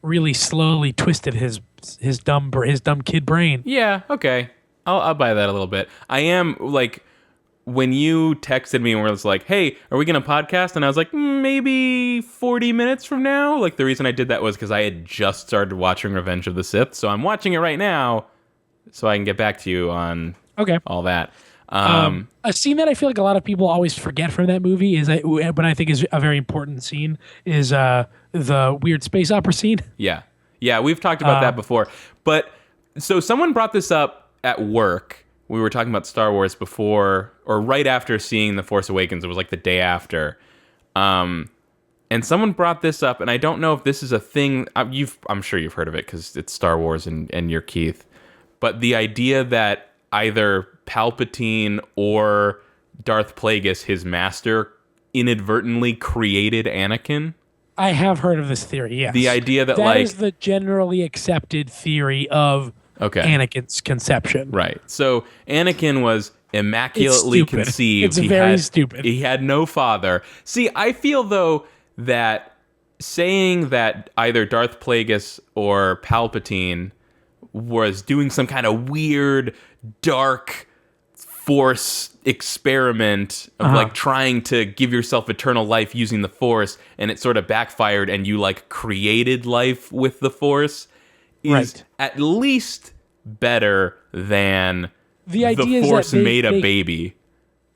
really slowly twisted his dumb kid brain. Yeah, okay. I'll buy that a little bit. I am like when you texted me and were like, "Hey, are we gonna podcast?" and I was like, maybe 40 minutes from now. Like the reason I did that was because I had just started watching Revenge of the Sith, so I'm watching it right now, so I can get back to you on all that. A scene that I feel like a lot of people always forget from that movie but I think is a very important scene is the weird space opera scene. Yeah, we've talked about that before. But so someone brought this up at work. We were talking about Star Wars before, or right after seeing The Force Awakens. It was like the day after. And someone brought this up, and I don't know if this is a thing. I'm sure you've heard of it because it's Star Wars and you're Keith. But the idea that either Palpatine or Darth Plagueis, his master, inadvertently created Anakin. I have heard of this theory, yes. The idea that that like is the generally accepted theory of Anakin's conception. Right. So Anakin was immaculately It's stupid. conceived. It's very stupid. He had no father. See, I feel though that saying that either Darth Plagueis or Palpatine was doing some kind of weird dark force experiment of like trying to give yourself eternal life using the force, and it sort of backfired and you like created life with the force is at least better than the force made a baby.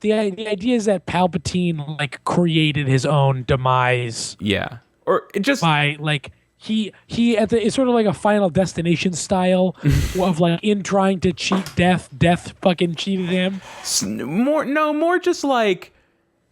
The idea is that Palpatine like created his own demise. Yeah. Or it just by like he it's sort of like a Final Destination style of like in trying to cheat death fucking cheated him. More just like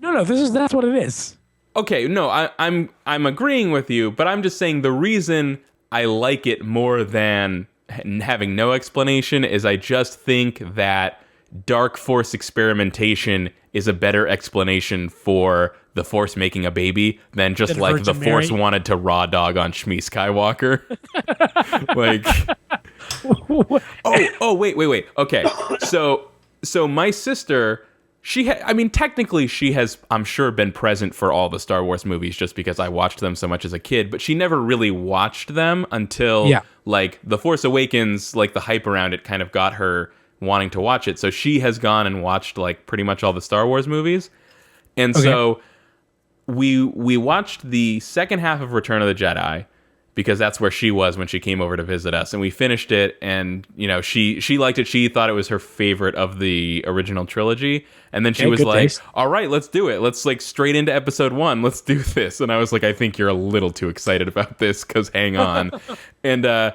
that's what it is. Okay, no, I'm agreeing with you, but I'm just saying the reason I like it more than having no explanation is I just think that dark force experimentation is a better explanation for the force making a baby than just like Virgin the force Mary wanted to raw dog on Shmi Skywalker. Like, wait. Okay, so my sister, technically she has, I'm sure, been present for all the Star Wars movies just because I watched them so much as a kid, but she never really watched them until like The Force Awakens, like the hype around it kind of got her wanting to watch it. So she has gone and watched like pretty much all the Star Wars movies. And so we watched the second half of Return of the Jedi because that's where she was when she came over to visit us, and we finished it, and she liked it. She thought it was her favorite of the original trilogy, and then she was like, taste. All right, let's do it. Let's like straight into episode 1. Let's do this. And I was like, I think you're a little too excited about this because hang on. And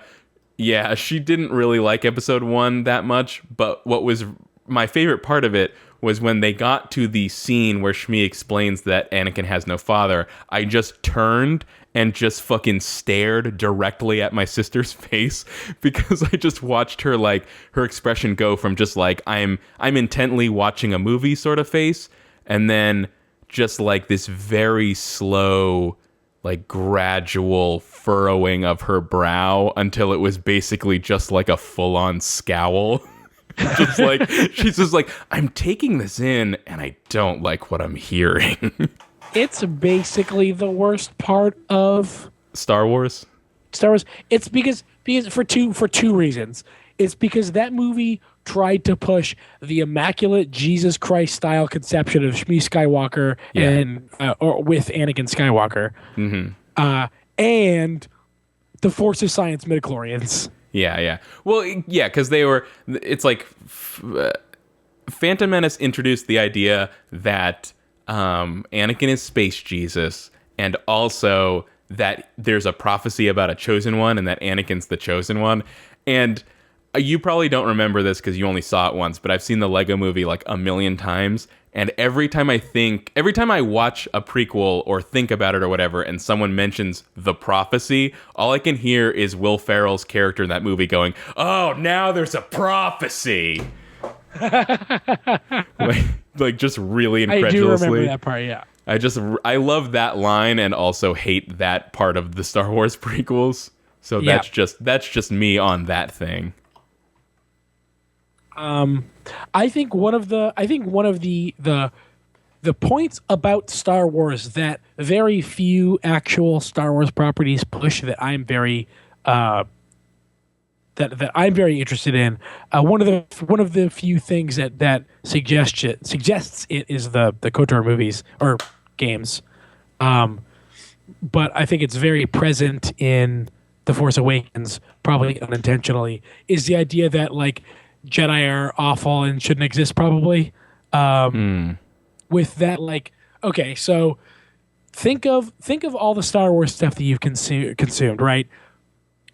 yeah, she didn't really like episode 1 that much, but what was my favorite part of it was when they got to the scene where Shmi explains that Anakin has no father. I just turned and just fucking stared directly at my sister's face because I just watched her, like, her expression go from just like I'm intently watching a movie sort of face, and then just like this very slow, like gradual furrowing of her brow until it was basically just like a full-on scowl. Just like she's just like, I'm taking this in and I don't like what I'm hearing. It's basically the worst part of Star Wars. It's because for two reasons. It's because that movie tried to push the immaculate Jesus Christ style conception of Shmi Skywalker and or with Anakin Skywalker, and the Force of Science midichlorians. Yeah. Well, yeah, because it's like Phantom Menace introduced the idea that Anakin is space Jesus, and also that there's a prophecy about a chosen one and that Anakin's the chosen one. And you probably don't remember this because you only saw it once, but I've seen the Lego movie like a million times. And every time I watch a prequel or think about it or whatever, and someone mentions the prophecy, all I can hear is Will Ferrell's character in that movie going, "Oh, now there's a prophecy." like just really incredulously. I do remember that part, yeah. I love that line and also hate that part of the Star Wars prequels. So that's just me on that thing. I think one of the points about Star Wars that very few actual Star Wars properties push that I'm very that I'm very interested in. One of the few things that suggests it is the KOTOR movies or games. But I think it's very present in The Force Awakens, probably unintentionally, is the idea that like Jedi are awful and shouldn't exist, probably. With that, like, okay, so think of all the Star Wars stuff that you've consumed, right?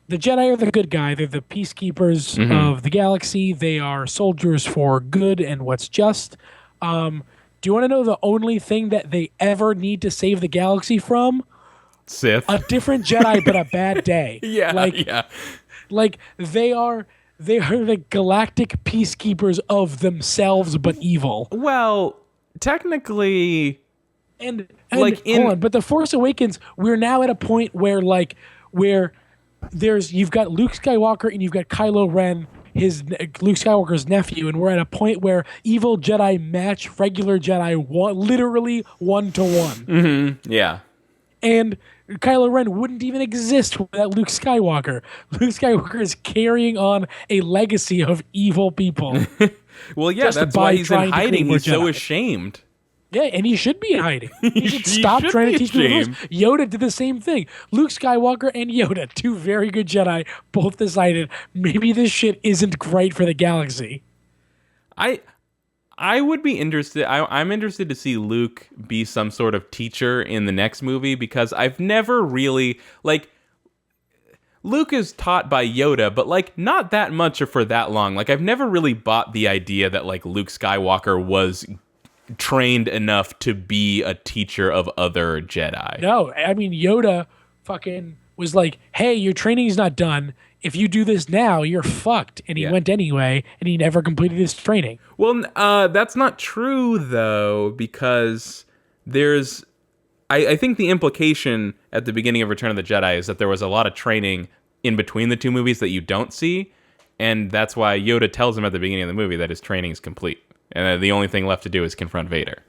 The Jedi are the good guy. They're the peacekeepers of the galaxy. They are soldiers for good and what's just. Do you want to know the only thing that they ever need to save the galaxy from? Sith. A different Jedi, but a bad day. Like they are the galactic peacekeepers of themselves, but evil. Well, technically, and hold on, but the Force Awakens, we're now at a point where you've got Luke Skywalker and you've got Kylo Ren, Luke Skywalker's nephew, and we're at a point where evil Jedi match regular Jedi literally 1-1. Mm-hmm. Yeah. And Kylo Ren wouldn't even exist without Luke Skywalker. Luke Skywalker is carrying on a legacy of evil people. Well, yeah, that's why he's in hiding. He's so ashamed. Yeah, and he should be in hiding. He should stop trying to teach people rules. Yoda did the same thing. Luke Skywalker and Yoda, two very good Jedi, both decided maybe this shit isn't great for the galaxy. I would be interested. I'm interested to see Luke be some sort of teacher in the next movie, because I've never really, like, Luke is taught by Yoda, but, like, not that much or for that long. Like, I've never really bought the idea that, like, Luke Skywalker was trained enough to be a teacher of other Jedi. No, I mean, Yoda fucking was like, hey, your training's not done. If you do this now, you're fucked. And he went anyway, and he never completed his training. Well, that's not true, though, because there's... I think the implication at the beginning of Return of the Jedi is that there was a lot of training in between the two movies that you don't see, and that's why Yoda tells him at the beginning of the movie that his training is complete, and the only thing left to do is confront Vader.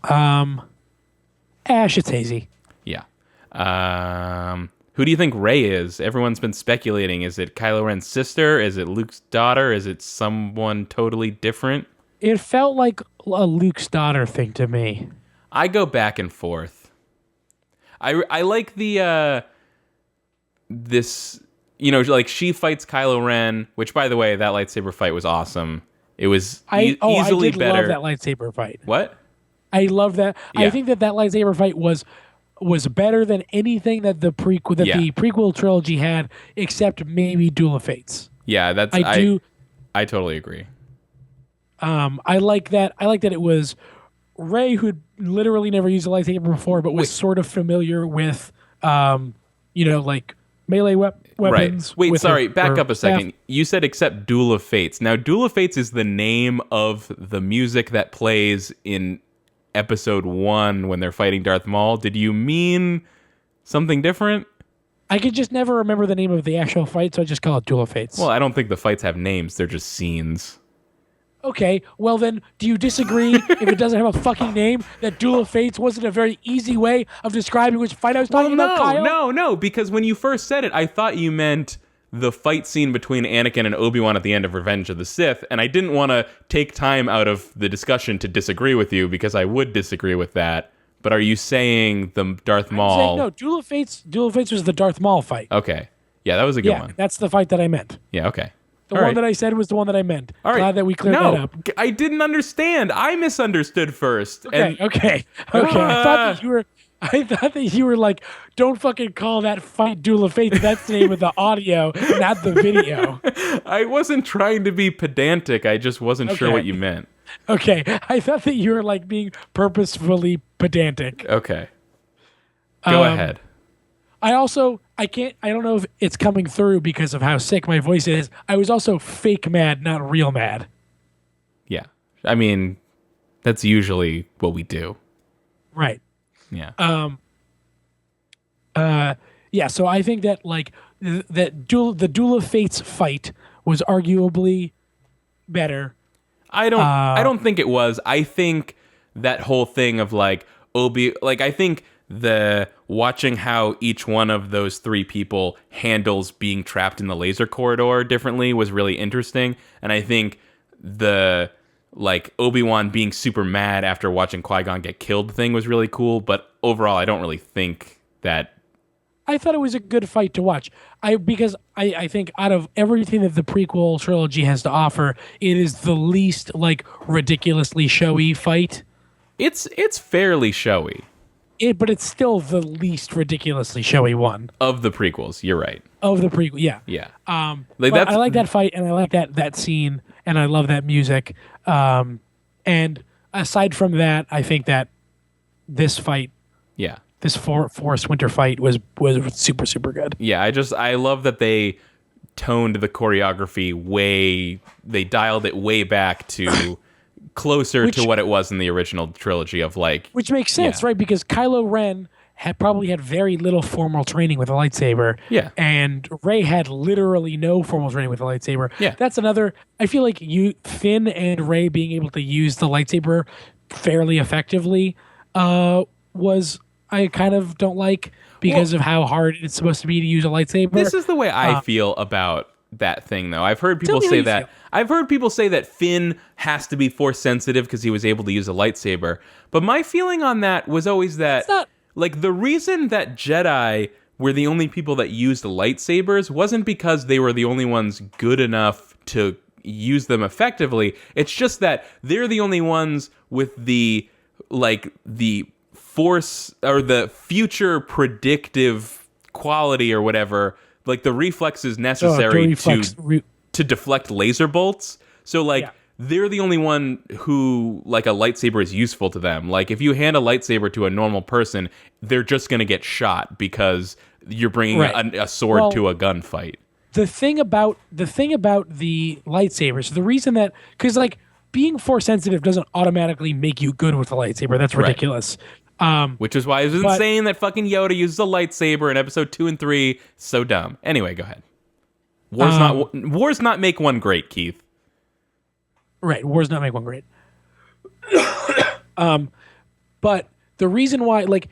Ash, it's hazy. Yeah. Who do you think Rey is? Everyone's been speculating. Is it Kylo Ren's sister? Is it Luke's daughter? Is it someone totally different? It felt like a Luke's daughter thing to me. I go back and forth. I like the this, you know, like, she fights Kylo Ren, which, by the way, that lightsaber fight was awesome. It was easily better. I did love that lightsaber fight. What? I love that. Yeah. I think that lightsaber fight was better than anything that the prequel trilogy had, except maybe Duel of Fates. Yeah, I totally agree. I like that. I like that it was Rey, who'd literally never used a lightsaber before, but was sort of familiar with, like melee weapons. Right. Wait, sorry. Back up a second. You said except Duel of Fates. Now, Duel of Fates is the name of the music that plays in Episode 1 when they're fighting Darth Maul. Did you mean something different? I could just never remember the name of the actual fight, so I just call it Duel of Fates. Well, I don't think the fights have names. They're just scenes. Okay, well then, do you disagree if it doesn't have a fucking name, that Duel of Fates wasn't a very easy way of describing which fight I was talking about, Kyle? No, because when you first said it, I thought you meant the fight scene between Anakin and Obi-Wan at the end of Revenge of the Sith, and I didn't want to take time out of the discussion to disagree with you, because I would disagree with that. But are you saying the Darth Maul... I'm saying, no, Duel of Fates was the Darth Maul fight. Okay. Yeah, that was a good one. That's the fight that I meant. Yeah, okay. The one that I said was the one that I meant. All right. Glad that we cleared that up. I didn't understand. I misunderstood first. Okay. I thought that you were like, don't fucking call that fight Duel of Fates. That's the name of the audio, not the video. I wasn't trying to be pedantic. I just wasn't sure what you meant. Okay. I thought that you were like being purposefully pedantic. Okay. Go ahead. I don't know if it's coming through because of how sick my voice is. I was also fake mad, not real mad. Yeah. I mean, that's usually what we do. Right. Yeah. So I think that the Duel of Fates fight was arguably better. I don't think it was. I think that whole thing of I think the watching how each one of those three people handles being trapped in the laser corridor differently was really interesting. And I think the Obi-Wan being super mad after watching Qui-Gon get killed thing was really cool. But overall, I don't really think that. I thought it was a good fight to watch. Because I think out of everything that the prequel trilogy has to offer, it is the least ridiculously showy fight. It's fairly showy. But it's still the least ridiculously showy one of the prequels. You're right. Of the prequel, yeah. I like that fight, and I like that scene, and I love that music. And aside from that, I think that this fight, this Forest Winter fight was super, super good. Yeah, I love that they toned the choreography they dialed it way back to closer to what it was in the original trilogy of like... Which makes sense, right? Because Kylo Ren probably had very little formal training with a lightsaber. Yeah. And Rey had literally no formal training with a lightsaber. Yeah. That's another... I feel like Finn and Rey being able to use the lightsaber fairly effectively was... I kind of don't like because of how hard it's supposed to be to use a lightsaber. This is the way I feel about that thing, though. I've heard people say that. I've heard people say that Finn has to be force sensitive because he was able to use a lightsaber. But my feeling on that was always that, like, the reason that Jedi were the only people that used lightsabers wasn't because they were the only ones good enough to use them effectively. It's just that they're the only ones with the force or the future predictive quality or whatever, like the reflexes necessary to deflect laser bolts. So like they're the only one who like a lightsaber is useful to them. Like if you hand a lightsaber to a normal person, they're just going to get shot because you're bringing a sword to a gunfight. The thing about the lightsabers, the reason that, because like being force sensitive doesn't automatically make you good with a lightsaber. That's ridiculous. Which is why it was insane that fucking Yoda uses a lightsaber in episode 2 and 3. So dumb. Anyway, go ahead. Wars not make one great, Keith. Right, wars not make one great. But the reason why, like,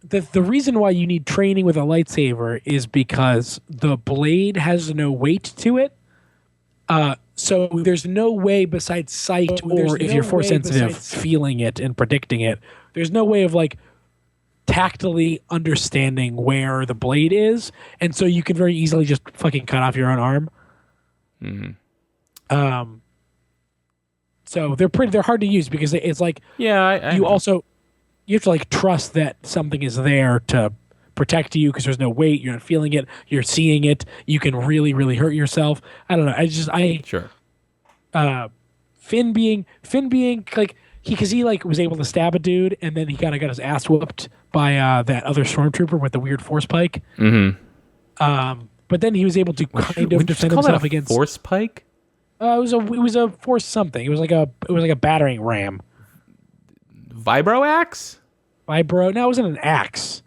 the reason why you need training with a lightsaber is because the blade has no weight to it. So there's no way besides sight, or if you're force sensitive, feeling it and predicting it. There's no way of like tactily understanding where the blade is, and so you can very easily just fucking cut off your own arm. Mm-hmm. So they're hard to use because it's like you have to like trust that something is there to protect you because there's no weight, you're not feeling it, you're seeing it, you can really, really hurt yourself. I don't know. Sure. Finn being like he like was able to stab a dude and then he kind of got his ass whooped by that other stormtrooper with the weird force pike. Mm-hmm. But then he was able to kind of defend himself against force pike. It was a force something. It was like a battering ram. Vibro axe? No, it wasn't an axe.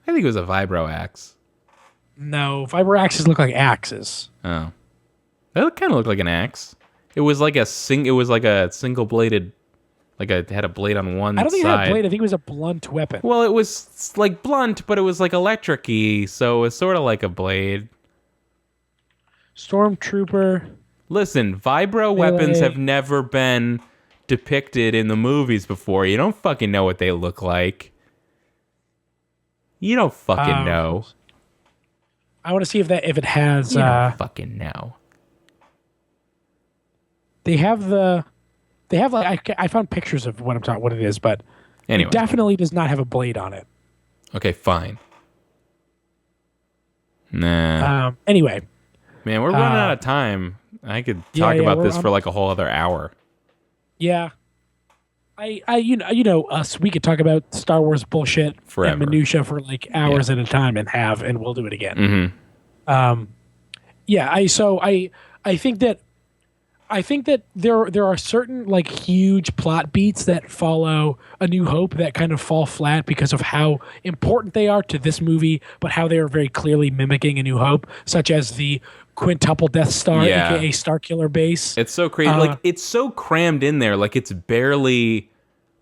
I think it was a vibro axe. No, vibro axes look like axes. Oh, that kind of looked like an axe. It was like a single bladed, like it had a blade on one side. I don't think it had a blade. I think it was a blunt weapon. Well, it was like blunt, but it was like electric-y, so it's sort of like a blade. Stormtrooper. Listen, vibro weapons have never been depicted in the movies before. You don't fucking know what they look like. You don't fucking know. I want to see if it has. You don't fucking know. They have like I found pictures of what it is, but anyway, it definitely does not have a blade on it. Okay, fine. Nah. Anyway, man, we're running out of time. I could talk about this for like a whole other hour. Yeah. You know us. We could talk about Star Wars bullshit forever and minutia for like hours at a time, and we'll do it again. Mm-hmm. I think that there are certain like huge plot beats that follow A New Hope that kind of fall flat because of how important they are to this movie, but how they are very clearly mimicking A New Hope, such as the quintuple Death Star, aka Starkiller Base. It's so crazy. Like it's so crammed in there. Like it's barely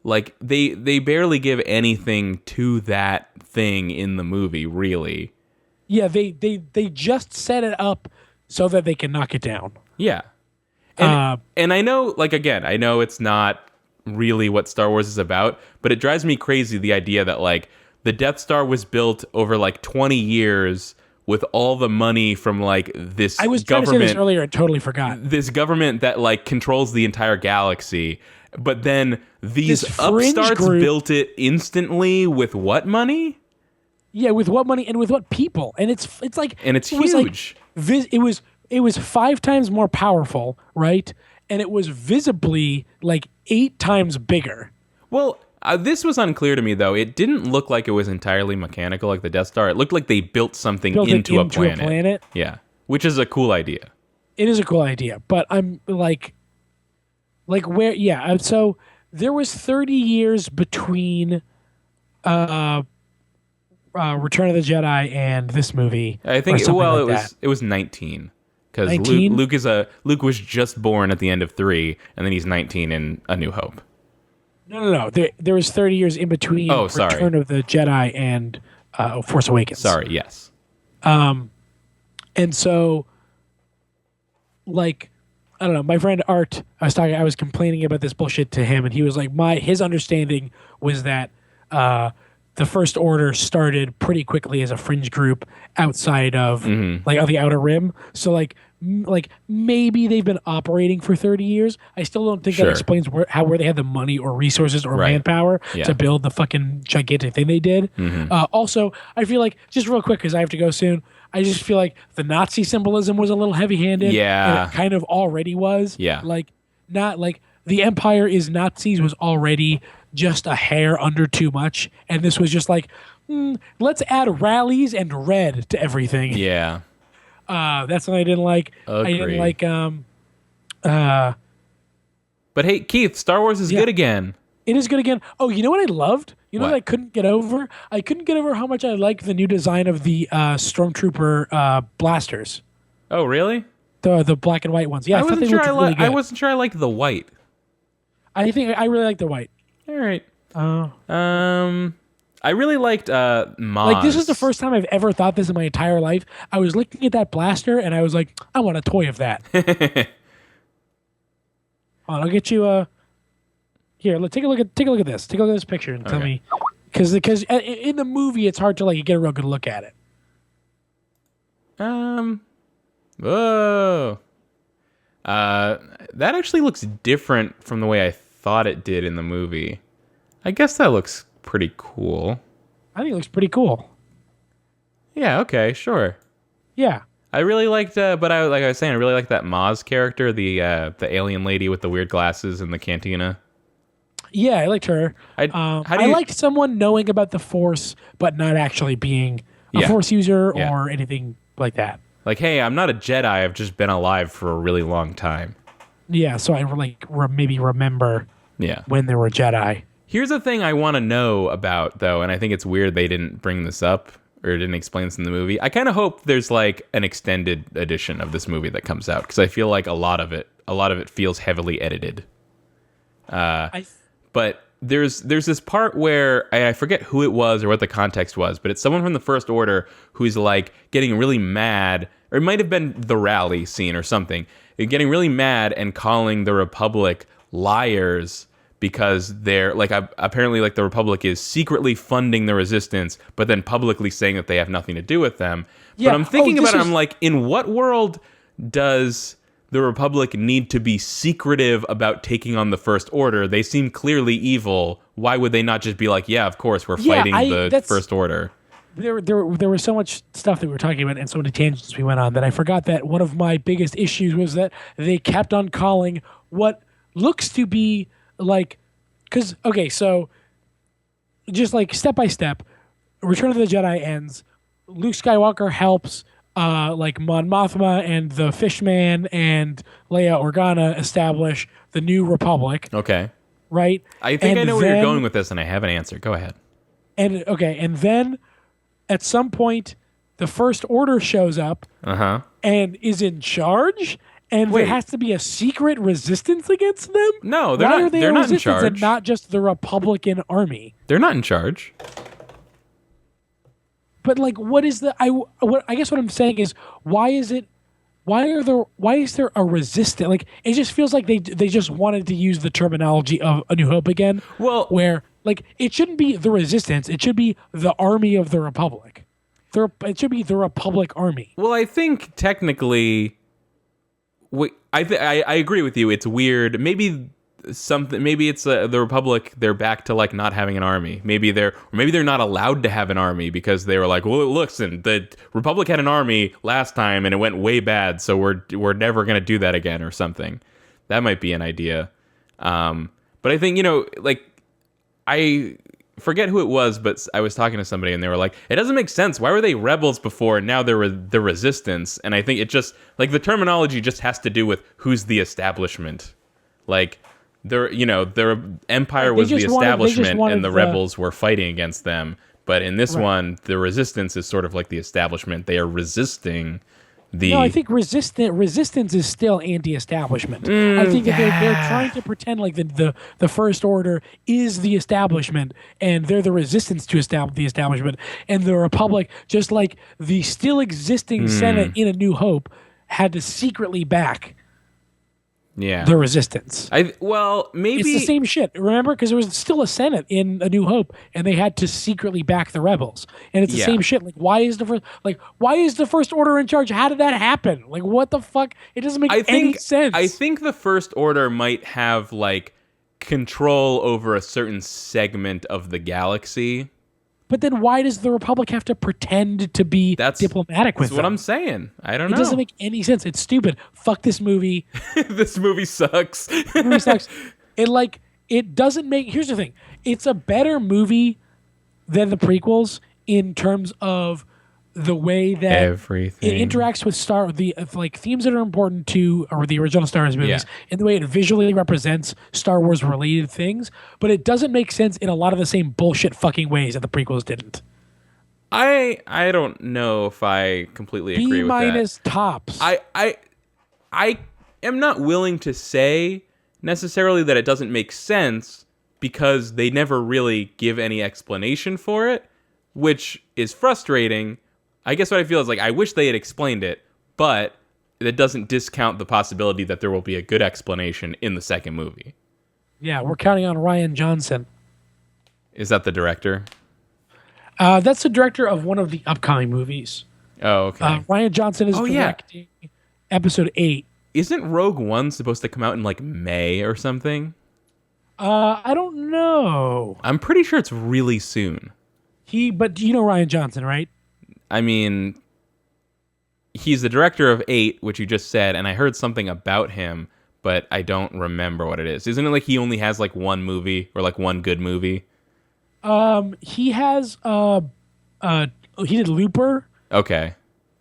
like they barely give anything to that thing in the movie, really. Yeah, they just set it up so that they can knock it down. Yeah. And I know, like, again, I know it's not really what Star Wars is about, but it drives me crazy, the idea that, like, the Death Star was built over, like, 20 years with all the money from, like, this government. I was trying to say this earlier and totally forgot. This government that, like, controls the entire galaxy. But then these upstarts built it instantly with what money? Yeah, with what money and with what people? And it's like... And it's huge. It was 5 times more powerful, right? And it was visibly like 8 times bigger. Well, this was unclear to me, though. It didn't look like it was entirely mechanical like the Death Star. It looked like they built something into a planet. Yeah, which is a cool idea. It is a cool idea, but I'm like... Like where? Yeah. So there was 30 years between uh, Return of the Jedi and this movie, I or think something well like that. it was 19 because 19? Luke was just born at the end of 3, and then he's 19 in A New Hope. No. There was 30 years in between Oh, sorry. Return of the Jedi and Force Awakens. Sorry, yes. And so, like, I don't know. My friend Art, I was complaining about this bullshit to him, and he was like, his understanding was that the First Order started pretty quickly as a fringe group outside of like of the Outer Rim. So like maybe they've been operating for 30 years. I still don't think that Sure. explains where they had the money or resources or Right. manpower Yeah. to build the fucking gigantic thing they did. Also, I feel like just real quick because I have to go soon. I just feel like the Nazi symbolism was a little heavy-handed, and Yeah. it kind of already was. Yeah. Like not like the Empire is Nazis was already just a hair under too much, and this was just like, let's add rallies and red to everything. Yeah. That's what I didn't like. I didn't Agree. like. But hey, Keith, Star Wars is Yeah. good again. It is good again. Oh, you know what I loved? You know What? what I couldn't get over? I couldn't get over how much I like the new design of the Stormtrooper blasters, Oh, really? the black and white ones. Yeah, I thought they looked really good. I wasn't sure I liked the white. I think I really like the white. All right. Uh, I really liked Maz. Like this is the first time I've ever thought this in my entire life. I was looking at that blaster and I was like, I want a toy of that. Hold on, I'll get you here. Take a look at this. Take a look at this picture and tell Okay. me, because in the movie it's hard to like get a real good look at it. Whoa. That actually looks different from the way I thought it did in the movie. I guess that looks pretty cool. I think it looks pretty cool. Yeah, okay, sure. Yeah. I really liked, but like I was saying, I really liked that Maz character, the alien lady with the weird glasses in the cantina. Yeah, I liked her. How do I you- liked someone knowing about the Force, but not actually being a Yeah. Force user Yeah. or anything like that. Like, hey, I'm not a Jedi. I've just been alive for a really long time. Yeah, so I maybe remember Yeah. when there were Jedi. Here's the thing I want to know about, though, and I think it's weird they didn't bring this up or didn't explain this in the movie. I kind of hope there's like an extended edition of this movie that comes out because I feel like a lot of it feels heavily edited. But there's this part where I forget who it was or what the context was, but it's someone from the First Order who's like getting really mad, or it might have been the rally scene or something. They're getting really mad and calling the Republic liars because they're like apparently like the Republic is secretly funding the Resistance, but then publicly saying that they have nothing to do with them. Yeah. But I'm thinking this about it. was- I'm like, in what world does the Republic need to be secretive about taking on the First Order? They seem clearly evil. Why would they not just be like, yeah, of course, we're Yeah, fighting the that's- First Order? There was so much stuff that we were talking about and so many tangents we went on that I forgot that one of my biggest issues was that they kept on calling what looks to be like, because okay, so just like step by step, Return of the Jedi ends. Luke Skywalker helps like Mon Mothma and the Fishman and Leia Organa establish the new Republic, Okay. right? I think And I know where you're then- going with this, and I have an answer. Go ahead. And then at some point, the First Order shows up Uh-huh. and is in charge, and Wait. there has to be a secret resistance against them. No, they're Why not- are they they're a not in resistance and charge. not just the Republican army? They're not in charge. But like, what is the? I guess what I'm saying is, why is it? Why is there a resistance? Like, it just feels like they just wanted to use the terminology of A New Hope again. Well- where like it shouldn't be the resistance; it should be the army of the Republic. It should be the Republic Army. Well, I think technically, I agree with you. It's weird. Maybe it's the Republic. They're back to like not having an army. Maybe they're not allowed to have an army because they were like, well, listen, the Republic had an army last time and it went way bad, so we're never gonna do that again or something. That might be an idea. But I think like I forget who it was, but I was talking to somebody and they were like, it doesn't make sense. Why were they rebels before and now they're the resistance? And I think it just like the terminology just has to do with who's the establishment. Like their empire They was the just wanted- they just establishment, wanted and the rebels were fighting against them. But in this one, the resistance is sort of like the establishment. They are resisting No, I the. think resistance is still anti-establishment. I think that they're trying to pretend like the First Order is the establishment, and they're the resistance to the establishment, and the Republic, just like the still existing Senate in A New Hope, had to secretly back Yeah. the resistance. Maybe It's the same shit, remember? Because there was still a Senate in A New Hope, and they had to secretly back the rebels. And it's the Yeah. same shit. Like, why is the First Order in charge? How did that happen? Like, what the fuck? It doesn't make any sense. I think the First Order might have like control over a certain segment of the galaxy. But then why does the Republic have to pretend to be diplomatic with That's what them? I'm saying. I don't know. It doesn't make any sense. It's stupid. Fuck this movie. This movie sucks. This movie sucks. It doesn't make. Here's the thing. It's a better movie than the prequels in terms of the way that Everything. it interacts with themes that are important to or the original Star Wars movies, and the way it visually represents Star Wars related things, but it doesn't make sense in a lot of the same bullshit fucking ways that the prequels didn't. I don't know if I completely agree with that. B- tops. I am not willing to say necessarily that it doesn't make sense because they never really give any explanation for it, which is frustrating. I guess what I feel is like I wish they had explained it, but that doesn't discount the possibility that there will be a good explanation in the second movie. Yeah, we're counting on Rian Johnson. Is that the director? That's the director of one of the upcoming movies. Oh, okay. Rian Johnson is directing Episode 8. Isn't Rogue One supposed to come out in like May or something? I don't know. I'm pretty sure it's really soon. But you know Rian Johnson, right? I mean, he's the director of 8, which you just said, and I heard something about him, but I don't remember what it is. Isn't it like he only has like one movie or like one good movie? He has he did Looper. Okay.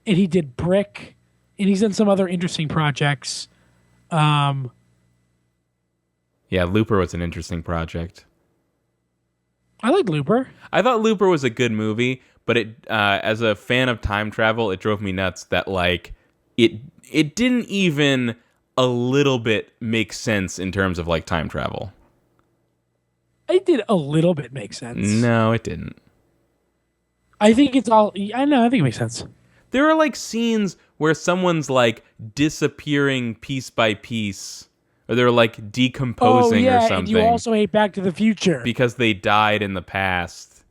And he did Brick, and he's done some other interesting projects. Yeah, Looper was an interesting project. I like Looper. I thought Looper was a good movie, but it as a fan of time travel, it drove me nuts that like it didn't even a little bit make sense in terms of like time travel. It did a little bit make sense. No, it didn't. I think it's all. I know. I think it makes sense. There are like scenes where someone's like disappearing piece by piece, or they're like decomposing or something. And you also hate Back to the Future because they died in the past.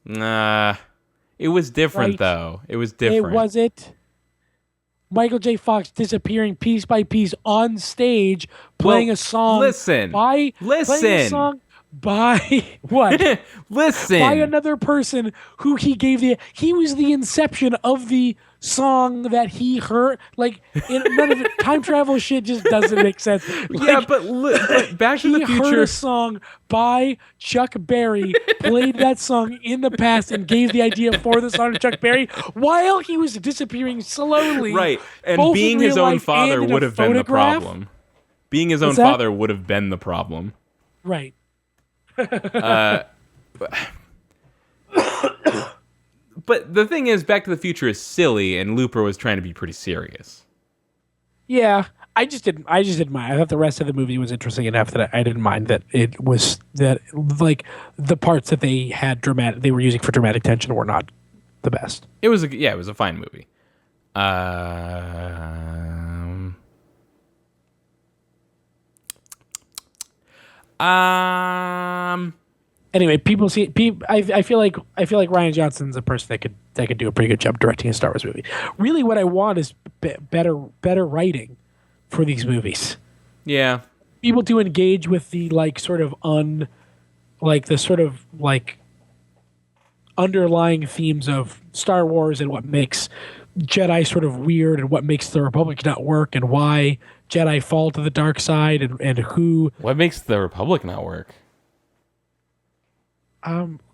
Nah, it was different though. It was different. Was it? Michael J. Fox disappearing piece by piece on stage, playing a song. Listen. Playing a song by what? Listen. By another person who he was the inception of the song that he heard. Like, none of it, time travel shit just doesn't make sense. Like, yeah, but Back to the Future. He heard a song by Chuck Berry, played that song in the past, and gave the idea for the song to Chuck Berry while he was disappearing slowly. Right, and being his own father would have been the problem. Being his own father would have been the problem. Right. But the thing is, Back to the Future is silly, and Looper was trying to be pretty serious. Yeah, I just didn't mind. I thought the rest of the movie was interesting enough that I didn't mind that it was that like the parts that they were using for dramatic tension were not the best. It was a fine movie. Anyway, I feel like Rian Johnson's a person that could do a pretty good job directing a Star Wars movie. Really, what I want is better writing for these movies. Yeah, people to engage with the underlying themes of Star Wars and what makes Jedi sort of weird and what makes the Republic not work and why Jedi fall to the dark side and who. What makes the Republic not work?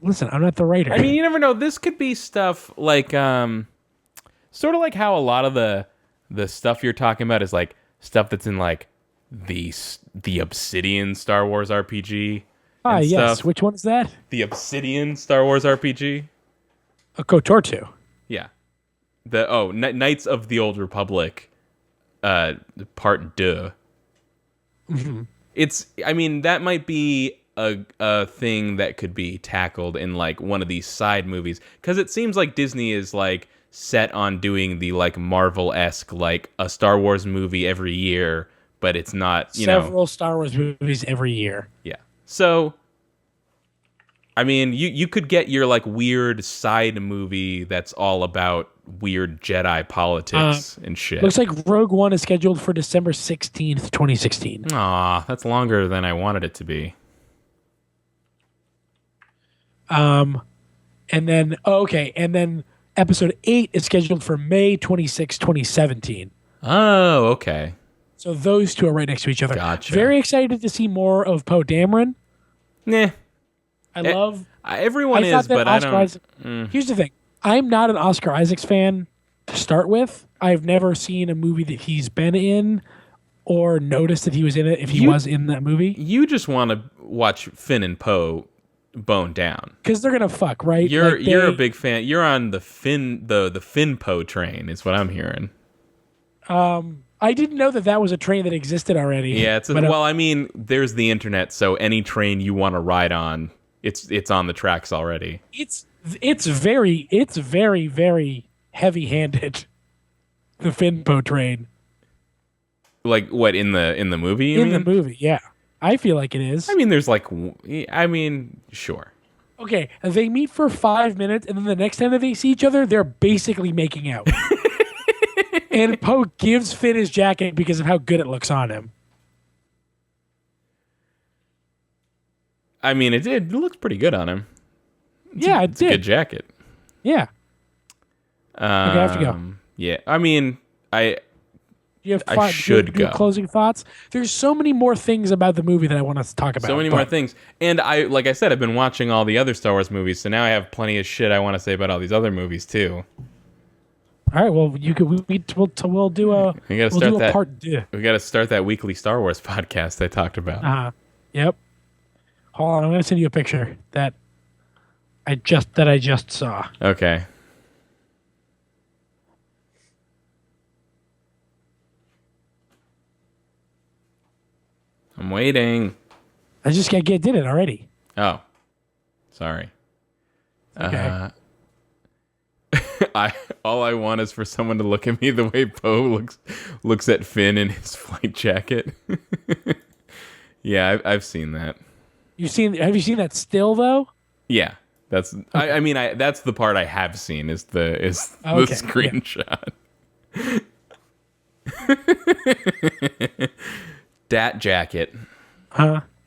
Listen, I'm not the writer. I mean, you never know. This could be stuff like, sort of like how a lot of the stuff you're talking about is like stuff that's in like the Obsidian Star Wars RPG and Yes. stuff. Which one is that? The Obsidian Star Wars RPG. A KOTOR 2. Yeah. Knights of the Old Republic, Part 2. Mm-hmm. That might be a thing that could be tackled in like one of these side movies, because it seems like Disney is like set on doing the like Marvel-esque, like a Star Wars movie every year, but it's not, Several Star Wars movies every year. Yeah. So, you could get your like weird side movie that's all about weird Jedi politics and shit. Looks like Rogue One is scheduled for December 16th, 2016. Aw, that's longer than I wanted it to be. And then episode 8 is scheduled for May 26, 2017. Oh, okay. So those two are right next to each other. Gotcha. Very excited to see more of Poe Dameron. Nah. Everyone is, but Oscar I don't. Here's the thing. I'm not an Oscar Isaacs fan to start with. I've never seen a movie that he's been in or noticed that he was in it if he was in that movie. You just want to watch Finn and Poe bone down. Because they're going to fuck, right? You're a big fan. You're on the Finn Poe train is what I'm hearing. I didn't know that was a train that existed already. Yeah, there's the internet, so any train you want to ride on, it's on the tracks already. It's very, very heavy-handed. The Finn Poe train. Like what in the movie? The movie, yeah. I feel like it is. There's sure. Okay, they meet for 5 minutes, and then the next time that they see each other, they're basically making out. And Poe gives Finn his jacket because of how good it looks on him. It looks pretty good on him. It's a good jacket. Yeah. Okay, I have to go. Yeah, You have I should go. Closing thoughts. There's so many more things about the movie that I want to talk about. So many more things, and like I said, I've been watching all the other Star Wars movies, so now I have plenty of shit I want to say about all these other movies too. All right. Well, we'll do a part 2. We got to start that weekly Star Wars podcast I talked about. Yep. Hold on, I'm gonna send you a picture that I just saw. Okay. I'm waiting. I just did it already. Oh, sorry. Okay. All I want is for someone to look at me the way Poe looks at Finn in his flight jacket. Yeah, I've seen that. Have you seen that still though? Yeah, that's. Okay. That's the part I have seen is the screenshot. Yeah. Dat jacket.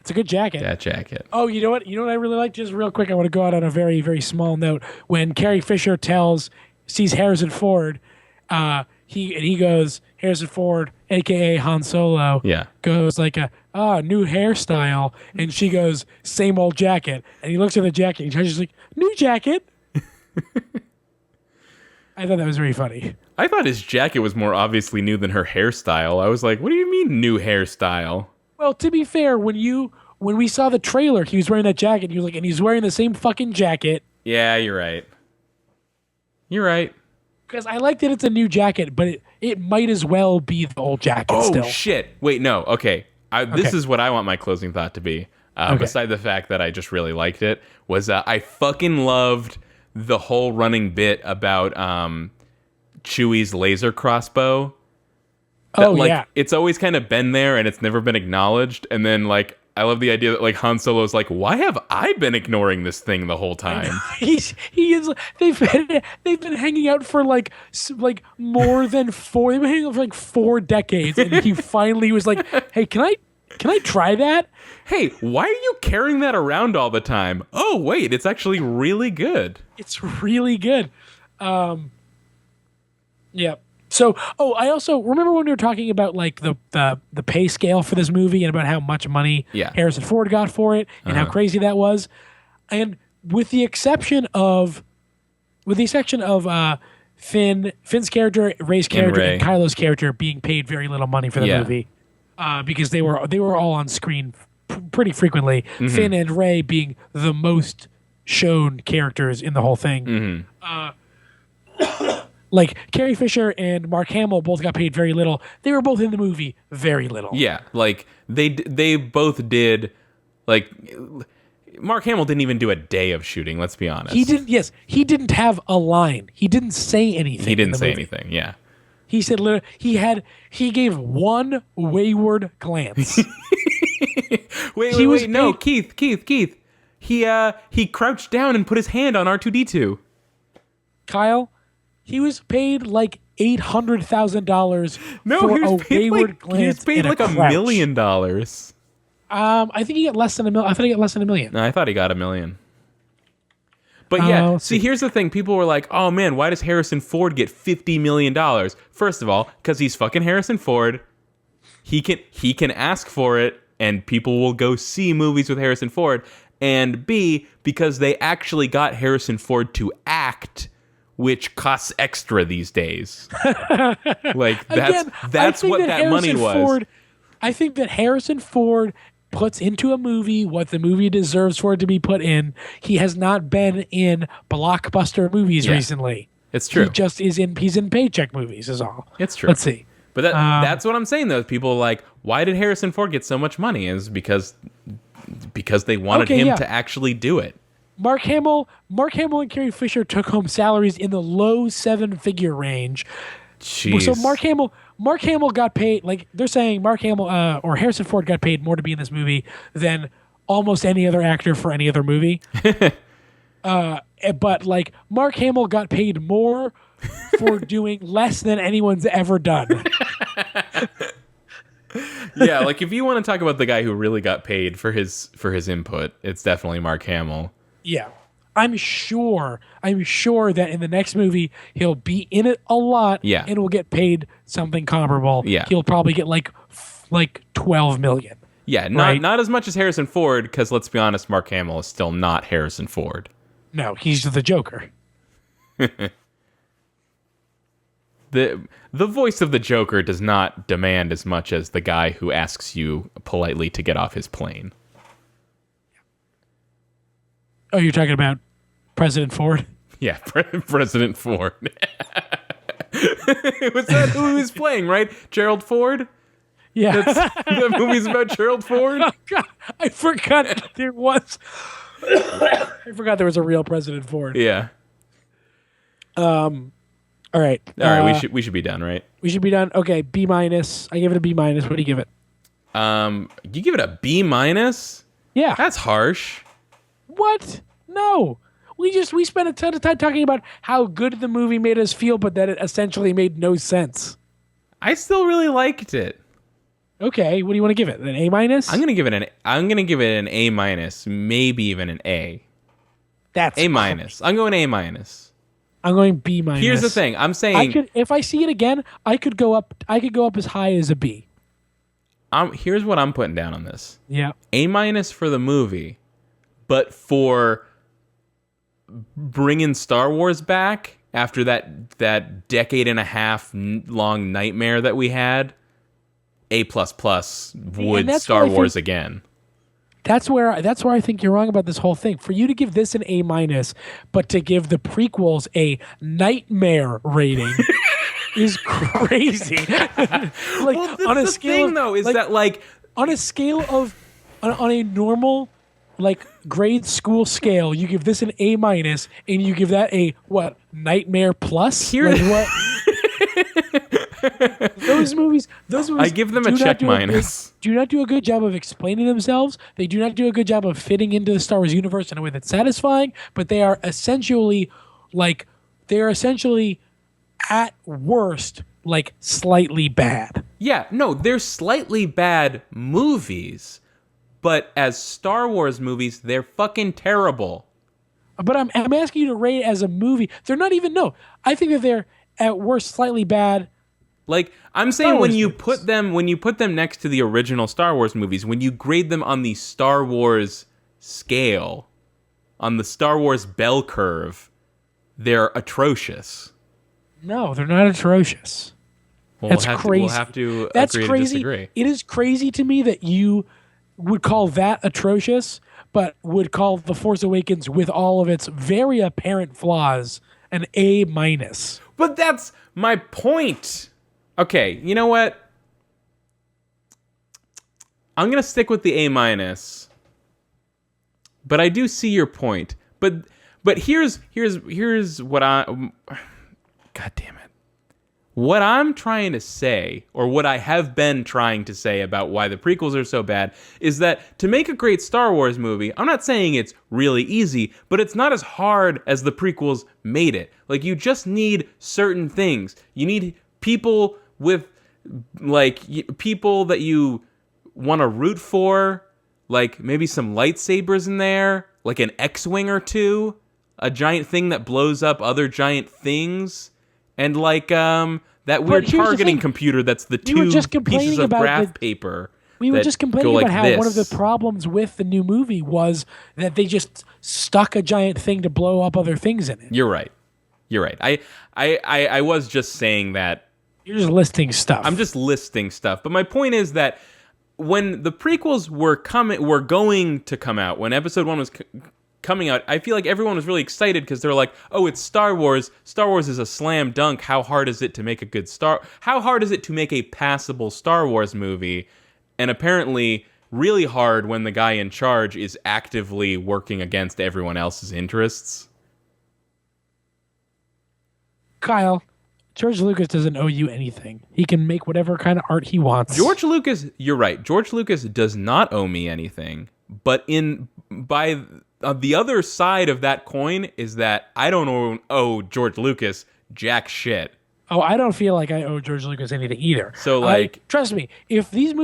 It's a good jacket. Dat jacket. Oh, you know what? You know what I really like? Just real quick, I want to go out on a very, very small note. When Carrie Fisher sees Harrison Ford, he goes, Harrison Ford, aka Han Solo, goes like new hairstyle, and she goes, same old jacket, and he looks at the jacket, and he's just like, new jacket. I thought that was very funny. I thought his jacket was more obviously new than her hairstyle. I was like, what do you mean new hairstyle? Well, to be fair, when we saw the trailer, he was wearing that jacket. He was like, and he's wearing the same fucking jacket. Yeah, you're right. You're right. Because I like that it's a new jacket, but it might as well be the old jacket still. Oh, shit. Wait, no. Okay. This is what I want my closing thought to be. Beside the fact that I just really liked it, was I fucking loved the whole running bit about Chewie's laser crossbow. Yeah. It's always kind of been there and it's never been acknowledged. And then, like, I love the idea that, like, Han Solo's like, why have I been ignoring this thing the whole time? They've been hanging out for like more than 4. They've been hanging out for like 4 decades, and he finally was like, "Hey, can I try that? Hey, why are you carrying that around all the time? Oh, wait, it's actually really good. It's really good." Yeah. So, I also remember when we were talking about like the pay scale for this movie and about how much money Harrison Ford got for it and how crazy that was. And with the exception of Finn's character, Rey's character, and Kylo's character being paid very little money for the movie. because they were all on screen pretty frequently. Finn and Rey being the most shown characters in the whole thing. Like Carrie Fisher and Mark Hamill both got paid very little. They were both in the movie very little. Yeah, like they both did. Like Mark Hamill didn't even do a day of shooting. Let's be honest. He didn't. Yes, he didn't have a line. He didn't say anything. He didn't say anything. Yeah. He said literally he gave one wayward glance. wait, no, Keith. He crouched down and put his hand on R2D2. Kyle, he was paid like $800,000 No, for he a was paid wayward like glance. he was paid like $1 million. I think he got less than $1 million. I thought he got less than $1 million. No, I thought he got $1 million. But yeah, see, here's the thing. People were like, oh man, why does Harrison Ford get $50 million? First of all, because he's fucking Harrison Ford. He can ask for it, and people will go see movies with Harrison Ford. And B, because they actually got Harrison Ford to act, which costs extra these days. Like that's what that money was. I think that Harrison Ford puts into a movie what the movie deserves for it to be put in. He has not been in blockbuster movies recently. It's true. He's in paycheck movies is all. It's true. Let's see. But that's what I'm saying though. People are like, why did Harrison Ford get so much money? Is because they wanted him to actually do it. Mark Hamill and Carrie Fisher took home salaries in the low 7-figure range. Jeez. So Mark Hamill got paid, like they're saying Mark Hamill or Harrison Ford got paid more to be in this movie than almost any other actor for any other movie. But like Mark Hamill got paid more for doing less than anyone's ever done. Yeah, like if you want to talk about the guy who really got paid for his input, it's definitely Mark Hamill. Yeah. I'm sure that in the next movie he'll be in it a lot and will get paid something comparable. Yeah. He'll probably get like $12 million. Yeah, not as much as Harrison Ford, because let's be honest, Mark Hamill is still not Harrison Ford. No, he's the Joker. The voice of the Joker does not demand as much as the guy who asks you politely to get off his plane. Oh, you're talking about President Ford? Yeah, President Ford. Was that who he was playing, right? Gerald Ford? Yeah. The movie's about Gerald Ford? Oh, God. I forgot there was. I forgot there was a real President Ford. Yeah. All right. We should be done, right? We should be done. Okay, B-. I give it a B-. What do you give it? You give it a B-? Yeah. That's harsh. What? No. We spent a ton of time talking about how good the movie made us feel, but that it essentially made no sense. I still really liked it. Okay, what do you want to give it? An A-? I'm gonna give it an A-, maybe even an A. That's A-. harsh. I'm going A-. I'm going B-. Here's the thing. I'm saying if I see it again, I could go up as high as a B. Here's what I'm putting down on this. Yeah. A- for the movie, but for bringing Star Wars back after that decade and a half long nightmare that we had, A++ would Star Wars again. That's where I think you're wrong about this whole thing. For you to give this an A-, but to give the prequels a nightmare rating is crazy. On a scale of on a normal grade school scale, you give this an A-, and you give that a what? Nightmare plus? What? Those movies. I give them a check minus. Do not do a good job of explaining themselves. They do not do a good job of fitting into the Star Wars universe in a way that's satisfying. But they are essentially at worst slightly bad. Yeah, no, they're slightly bad movies, but as Star Wars movies, they're fucking terrible. But I'm asking you to rate it as a movie. They're not even I think that they're at worst slightly bad. I'm saying when you put them next to the original Star Wars movies, when you grade them on the Star Wars scale, on the Star Wars bell curve, they're atrocious. No, they're not atrocious. Well, That's crazy. We'll have to That's agree crazy. to disagree. It is crazy to me that you would call that atrocious, but would call The Force Awakens, with all of its very apparent flaws, an A minus. But that's my point. Okay, you know what? I'm gonna stick with the A minus. But I do see your point. But here's what God damn it. What I'm trying to say, or what I have been trying to say about why the prequels are so bad, is that to make a great Star Wars movie, I'm not saying it's really easy, but it's not as hard as the prequels made it. Like, you just need certain things. You need people with, like, people that you want to root for, like maybe some lightsabers in there, like an X-Wing or two, a giant thing that blows up other giant things, and like that weird targeting computer that's the two pieces of graph paper. We were just complaining about how one of the problems with the new movie was that they just stuck a giant thing to blow up other things in it. You're right. I was just saying that. You're just listing stuff. I'm just listing stuff. But my point is that when the prequels were going to come out, when Episode 1 was coming out, I feel like everyone was really excited because they're like, "Oh, it's Star Wars. Star Wars is a slam dunk. How hard is it to make How hard is it to make a passable Star Wars movie?" And apparently, really hard when the guy in charge is actively working against everyone else's interests. Kyle, George Lucas doesn't owe you anything. He can make whatever kind of art he wants. George Lucas, you're right. George Lucas does not owe me anything. But by the other side of that coin is that I don't owe George Lucas jack shit. Oh, I don't feel like I owe George Lucas anything either. So, like, trust me, if the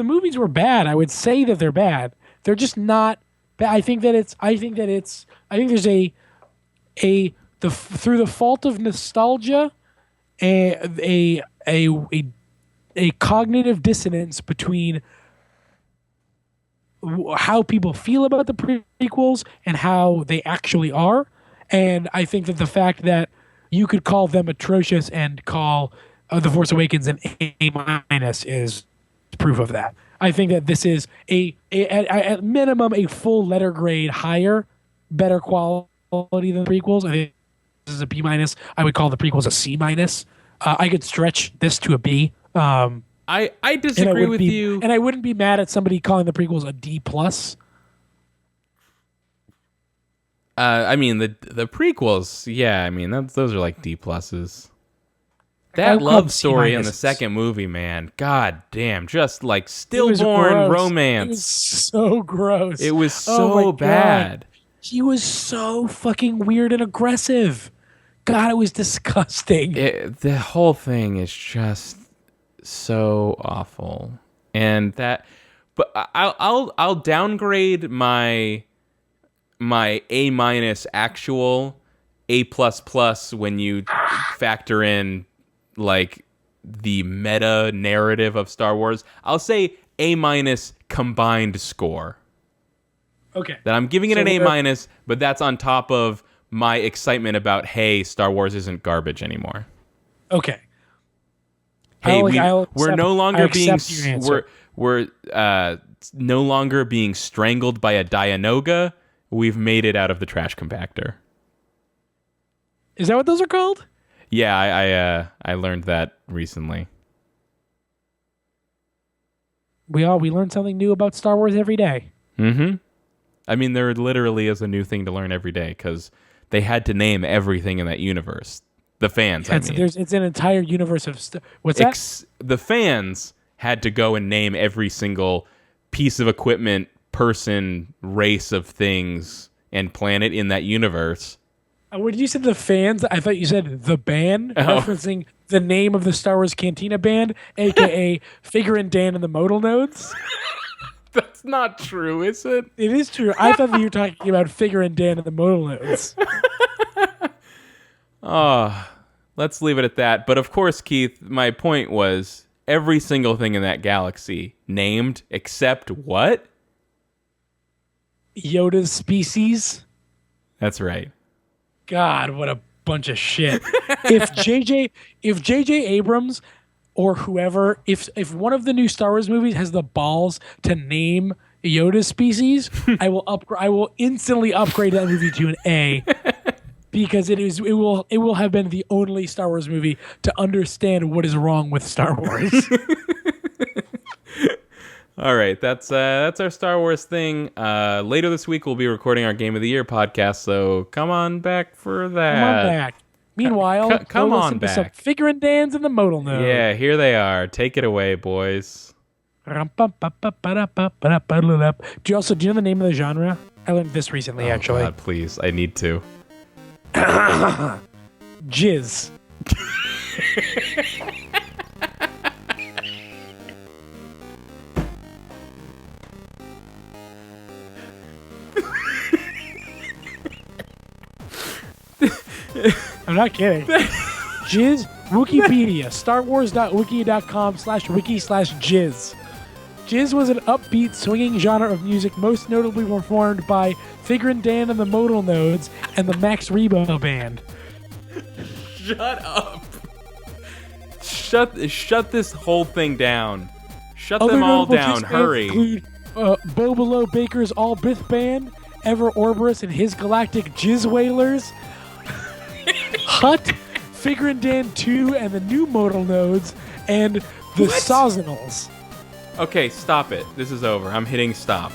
movies were bad, I would say that they're bad. They're just not bad. I think there's through the fault of nostalgia, a cognitive dissonance between how people feel about the prequels and how they actually are. And I think that the fact that you could call them atrocious and call The Force Awakens an A minus is proof of that. I think that this is at minimum a full letter grade higher, better quality than the prequels. I think this is a B minus. I would call the prequels a C minus. I could stretch this to a B. I disagree with you, and I wouldn't be mad at somebody calling the prequels a D plus. I mean the prequels, yeah. I mean those are like D pluses. That love story in the second movie, man. God damn, just like stillborn romance. It was so gross. It was so bad. God. He was so fucking weird and aggressive. God, it was disgusting. The whole thing is just so awful, and that. But I'll downgrade my A minus actual A plus plus when you factor in like the meta narrative of Star Wars. I'll say A minus combined score. Okay. That I'm giving it an A minus, but that's on top of my excitement about, hey, Star Wars isn't garbage anymore. Okay. Hey, we're no longer no longer being strangled by a Dianoga. We've made it out of the trash compactor. Is that what those are called? Yeah, I learned that recently. We learn something new about Star Wars every day. Mm-hmm. I mean, there literally is a new thing to learn every day because they had to name everything in that universe. The fans, it's an entire universe of what's that? The fans had to go and name every single piece of equipment, person, race of things, and planet in that universe. When you said the fans, I thought you said the band, referencing the name of the Star Wars Cantina Band, a.k.a. Figure and Dan and the Modal Nodes. That's not true, is it? It is true. I thought that you were talking about Figure and Dan and the Modal Nodes. Let's leave it at that. But of course, Keith, my point was every single thing in that galaxy named except what? Yoda's species. That's right. God, what a bunch of shit. If J.J. Abrams or whoever, if one of the new Star Wars movies has the balls to name Yoda's species, I will instantly upgrade that movie to an A. Because it will have been the only Star Wars movie to understand what is wrong with Star Wars. All right, that's our Star Wars thing. Later this week we'll be recording our Game of the Year podcast, so come on back for that. Come on back. Meanwhile, come on listen to some back. Figuring Dans in the Modal Node. Yeah, here they are. Take it away, boys. Do you know the name of the genre? I learned this recently, actually. God, please, I need to. Jizz. I'm not kidding. Jizz, Wikipedia, starwars.wiki.com/wiki/jizz. Jizz was an upbeat, swinging genre of music most notably performed by Figurin' Dan and the Modal Nodes and the Max Rebo Band. Shut up. Shut this whole thing down. Shut Other them all notable down. Jizz Hurry. Include Bobolo Baker's All Bith Band, Ever Orberus and his Galactic Jizz Whalers, Hut, Figurin' Dan 2 and the New Modal Nodes, and the Sawzonals. Okay, stop it. This is over. I'm hitting stop.